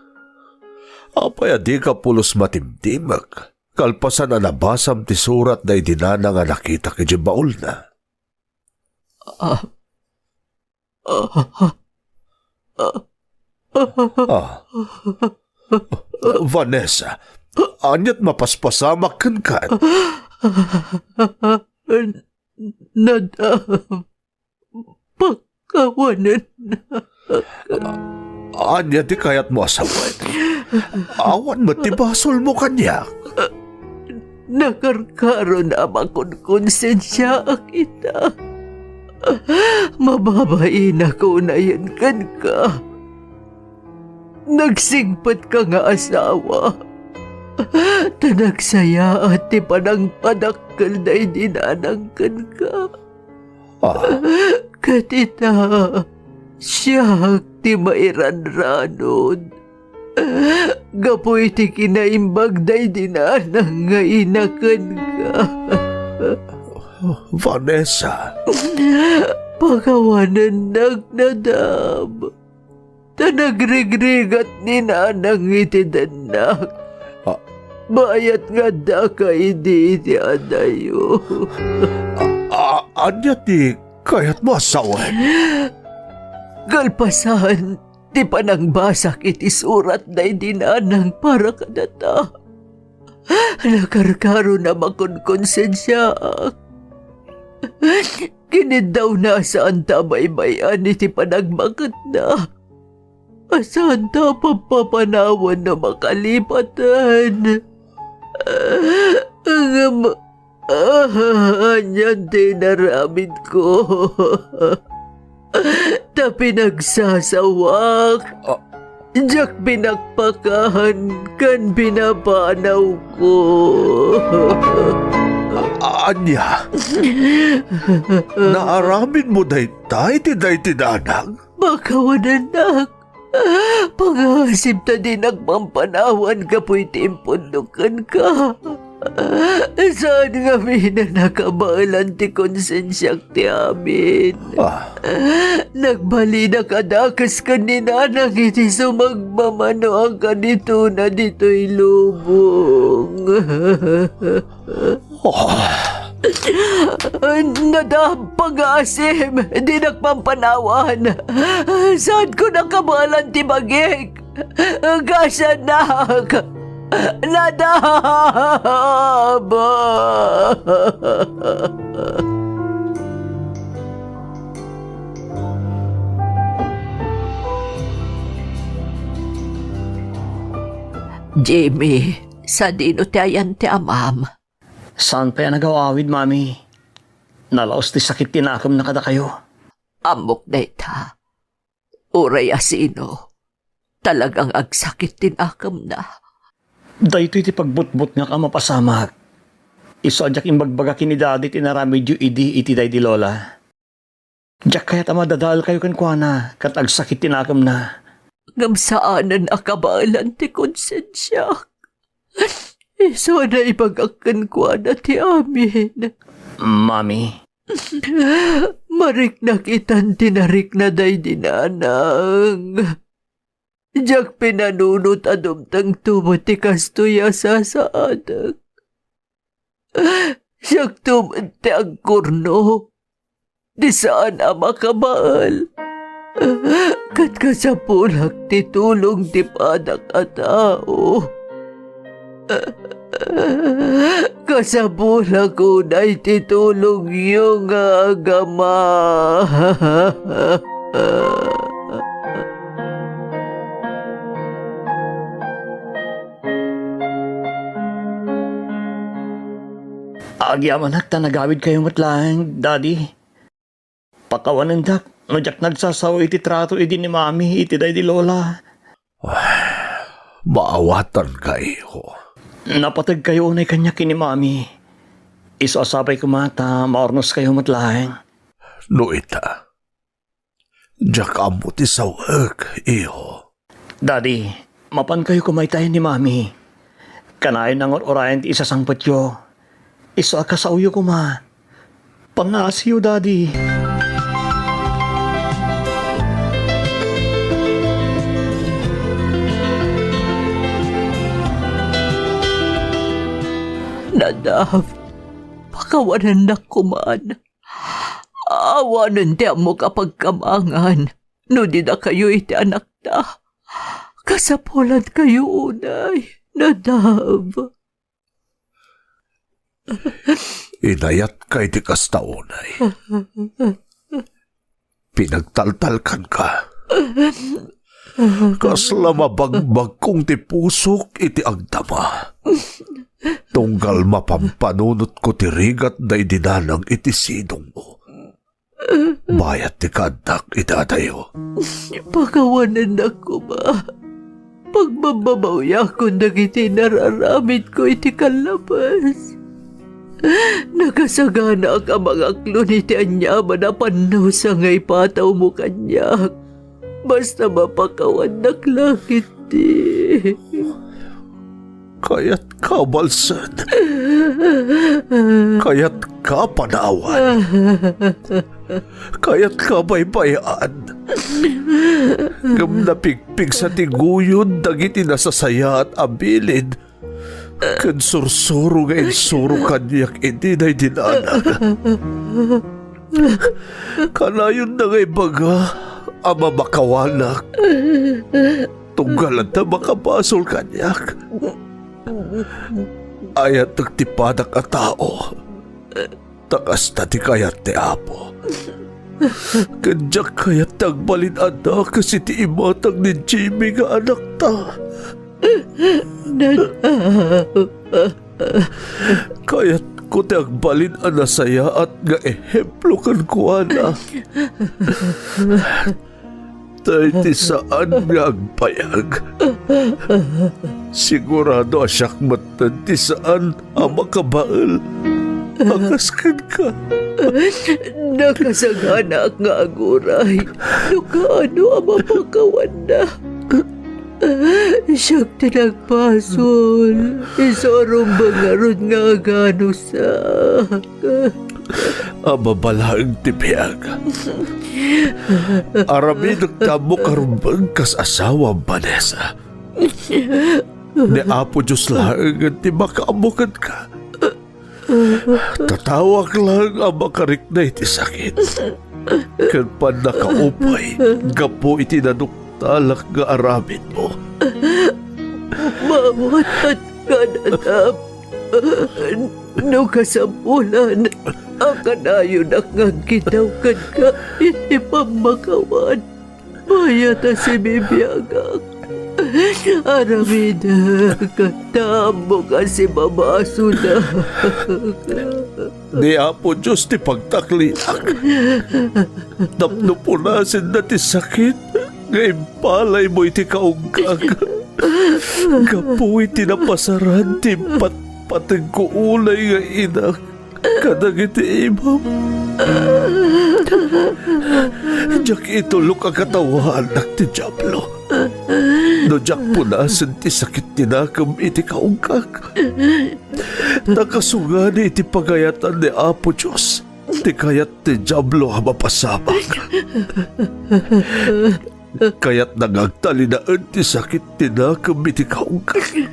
Speaker 8: apay di ka pulos matimtimag. Kalpasan na nabasam ti surat na idinana nga nakita ki baul na. Vanessa, anyat mapaspasamak kan kan.
Speaker 1: Pagkawanan.
Speaker 8: Anya di kayat mo asawan. Awan mo ti basol mo kanya.
Speaker 1: Nakarkaroon na makon konsensya kita. Mababain ako na yan kan ka. Nagsigpat ka nga asawa. Tanagsaya at ti panang padakkel na idinanang kan ka. Katita, siya ti mairanranon. Gapoy ti kinaimbag day dinanang nga inakan ka.
Speaker 8: Vanessa.
Speaker 1: Pagawanan nagnadam. Tanagrigrigat ni nanang itidanak. Bayat nga da ka iti adayo.
Speaker 8: Anya ti kayat mo asawan.
Speaker 1: Galpasan, ti panang basak iti surat na idinanang para kadata. Nakarkaro na makonkonsensya. Kinid daw na saan tabaybayan iti panagmakat na. Saan ta papapanawan na makalipatan. Anyan tinaramid ko. Ta pinagsasawak. Diyak pinakpakahan kan pinapanaw ko.
Speaker 8: Anya, naaramin mo daytay tinanang?
Speaker 1: Bakawanan. Pangasip ta din nagpampanawan ka po'y timpundukan ka. Saan kami na nakabalan ti konsensyak ti amin? Nagbali na kadakas ka ni nanang iti sumagmamano ang kanito na dito'y lubong. Nadapag-asim, di nagpampanawan. Saan ko nakabalan ti bagik? Kasanak, nadaba. Jimmy, sa dino ti ayan ti amam?
Speaker 5: Saan pa yan nagawawid, mami? Nalaos ti sakit tinakam na kada kayo.
Speaker 1: Amok na ita. Uray asino. Talagang agsakit tinakam na.
Speaker 5: Dahito iti pagbutbut nga ka mapasamak. Isadyak imbagbaga kini dadi tinaramid yu idi iti day di lola. Diyak kaya't amadadal kayo kankwana kat agsakit tinakam na.
Speaker 1: Ngamsaanan akabalan ti konsensya. So na ipag-akan ko na ti amin.
Speaker 5: Mami?
Speaker 1: Marik na kitan tinarik na day dinanang. Diyak pinanunot adumtang tumuti kastuya sa saadag. Siyak tumuti ang kurno. Di saan ang makabaal.
Speaker 9: Kat kasapulak ti tulong ti padak a tao. Kasapulak unay ti tulong yung agama.
Speaker 5: Agyaman ta nagawid kayo matlang, Daddy. Pakawanan dak, no jak nagsasaw iti trato iti ni Mami, iti day di Lola.
Speaker 8: Maawatan ka, iho.
Speaker 5: Napatag kayo unay kanya kini Mami. Isasabay ko mata, maornos kayo matlang.
Speaker 8: No ita. Diyak amo ti sawag, iho.
Speaker 5: Daddy, mapan kayo kumaytayin ni Mami. Kanayon ang orayan ti isasangpat yo. Isa ka sa uyo ko ma. Pangasiyo, Daddy.
Speaker 9: Nadav, pakawanan na kuman. Awanan ti mo kapag kamangan. No di na kayo iti anak na. Kasapulan kayo unay. Nadav.
Speaker 8: Inayat kay ti kastaunay. Pinagtaltalkan ka. Kasla mabagbag kong ti pusok iti agdama. Tunggal mapampanunot ko ti rigat da idinanang iti sidong mo. Bayat ti kadak itatayo.
Speaker 9: Pakawanan na ko ba? Pagmamamawya ko nagiti nararamit ko iti kalabas. Nakasagana ang mga klon iti anyaman na panaw sa ngay pataw mo kanyak. Basta mapakawanak lang iti.
Speaker 8: Kaya't ka balsan. Kaya't ka panawan. Kaya't ka baybayaan. Ngam napigpig sa tiguyod dagiti nasasaya at abilid. Kan sursuro nga insuro kanyak iti na dinanag. Kanayon na ngay baga ama makawanak. Tunggalan na makabasol kanyak. Ayat nagtipadak a tao. Takas na ti kayat ti Apo. Kadyak kayat tagbalin anak kasi ti imatag ni Jimmy nga anak ta. Kaya't ko ti agbalin ana saya at nga ehemplo kan kuana. Tay ti saan nga agpayag. Sigurado asyak matan ti saan ang makabaal. Akaskan ka.
Speaker 9: Nakasagana nga aguray. Nukaano ang mapakawan na. Siyak tinagpasol. Isorong bangarod nga gano sa.
Speaker 8: Ababalaang tibiyag. Arami nagtamo karumbang kas asawa Vanessa. Ni Apo Diyos lang ang tibakaamukan ka. Tatawag lang ang makarik na iti sakit. Kan pa nakaupay, gapo iti nanuktalak nga aramin mo.
Speaker 9: Mawatat ka na tap. No kasampulan, ang kanayon ang ngagkitawkan ka, iti pamakawan. Mayata si Bibiyagak. Aramida, katamo ka si Mabaso na.
Speaker 8: Ni Apo Diyos ti pagtakliak. Napnupunasin na ti sakit. Ngayon palay mo iti kaunggag. Kapuy ti napasaran ti pateng ko ulay nga inak. Kadang iti imam. Diyak itulok ang katawan nak ti Diablo. No diyak punasan ti sakit ti nakam iti kaunggag. Nakasungani iti pagayatan ni Apo Diyos. Ti kayat ti Diablo ha mapasabak. Kaya't nagagtalinaan ti sakit ti nakam iti kaunggag.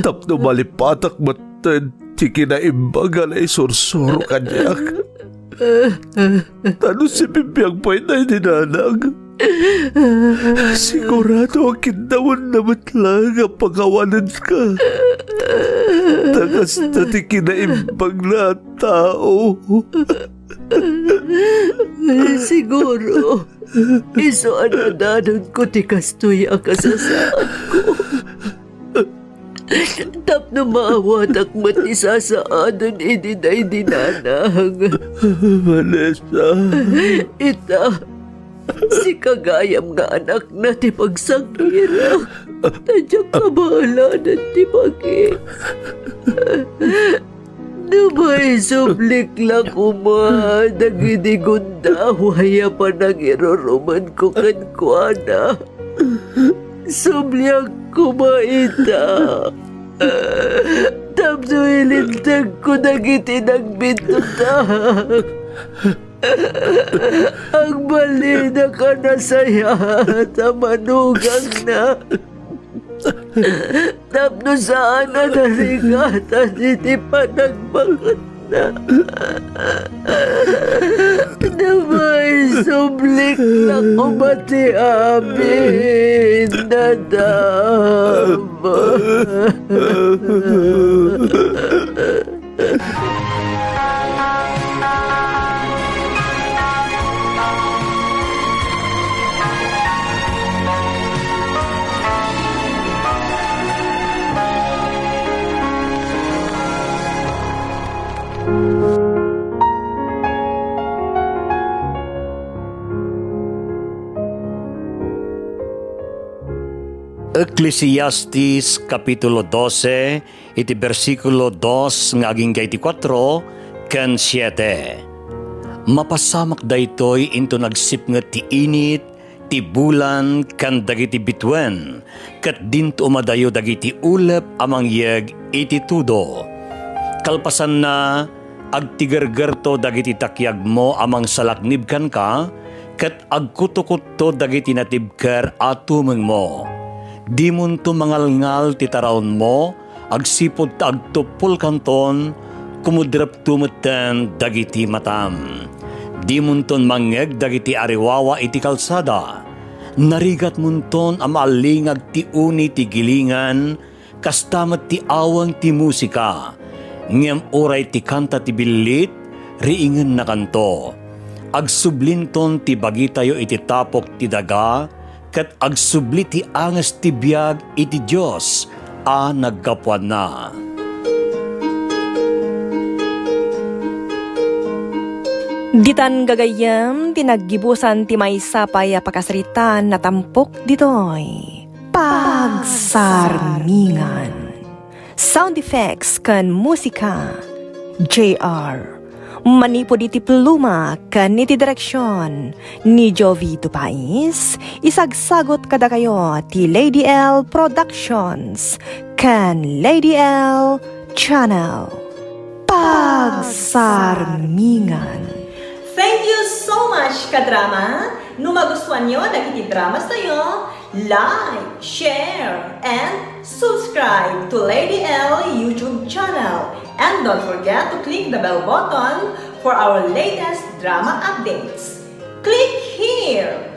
Speaker 8: Tapno malipatak matan ti kinaimbaga na isursuro kanyak. Tano si Bibiyang pa'y na dinanag? Sigurado ang kindawan na matlang ang pagawanan ka. Takas na ti kinaimbang na tao.
Speaker 9: Siguro, iso anadanan ko ti kastoy ang kasasaan ko. Tapno maawatak matisasaanan ininay dinanang.
Speaker 8: Vanessa,
Speaker 9: Ita, si kagayam nga anak na ti pagsangkira. Tadyak kabalanan ti pagi. Dumay sublik lang kuma, naginigundaw, pa nang iruruman ko kankwana. Subliak kumaita. Tapno ilintag ko nagiti nagbintutang. Ang bali na ka na saya, tamanugang na. Tapno saan na narigatan, iti panagbakat na. Damay sublik na kumati amin na dama.
Speaker 5: Ecclesiastes Kapitulo 12, iti versikulo 2 nga aging 24 ken 7. Mapasamak daytoy into nagsipnget ti init, ti bulan kan dagiti bitwen, ket dinto umadayo dagiti ulep amang yeg iti tudo. Kalpasan na agtigergerto dagiti takyag mo amang salaknib kan ka, ket agkutukutto dagiti natibker atumeng mo. Di mon to mangalngal ti taraon mo, agsipod ta agtupol kanton, kumudrap tumeten dagiti matam. Di mon ton mangeg dagiti ariwawa iti kalsada, narigat mon ton amalingag ti uni ti gilingan, kastamat ti awang ti musika, ngem oray ti kanta ti billit, riingen na kanto. Agsublinton ti bagitayo iti tapok ti daga, ket agsubli ti anges ti biag iti Dios a naggapuan na.
Speaker 3: Ditan gagayam, tinaggibusan ti maysapay a pakasritan na tampok ditoy. Pagsarmingan. Sound effects kan musika. JR. Manipod iti pluma kan iti direksyon ni Jovito Pais, isagsagot kada kayo ti Lady L Productions kan Lady L Channel. Pagsarmingan. Thank you so much, kadrama! No magustuhan nyo nagiti dramas tayo, like, share, and subscribe to Lady L YouTube channel. And don't forget to click the bell button for our latest drama updates. Click here!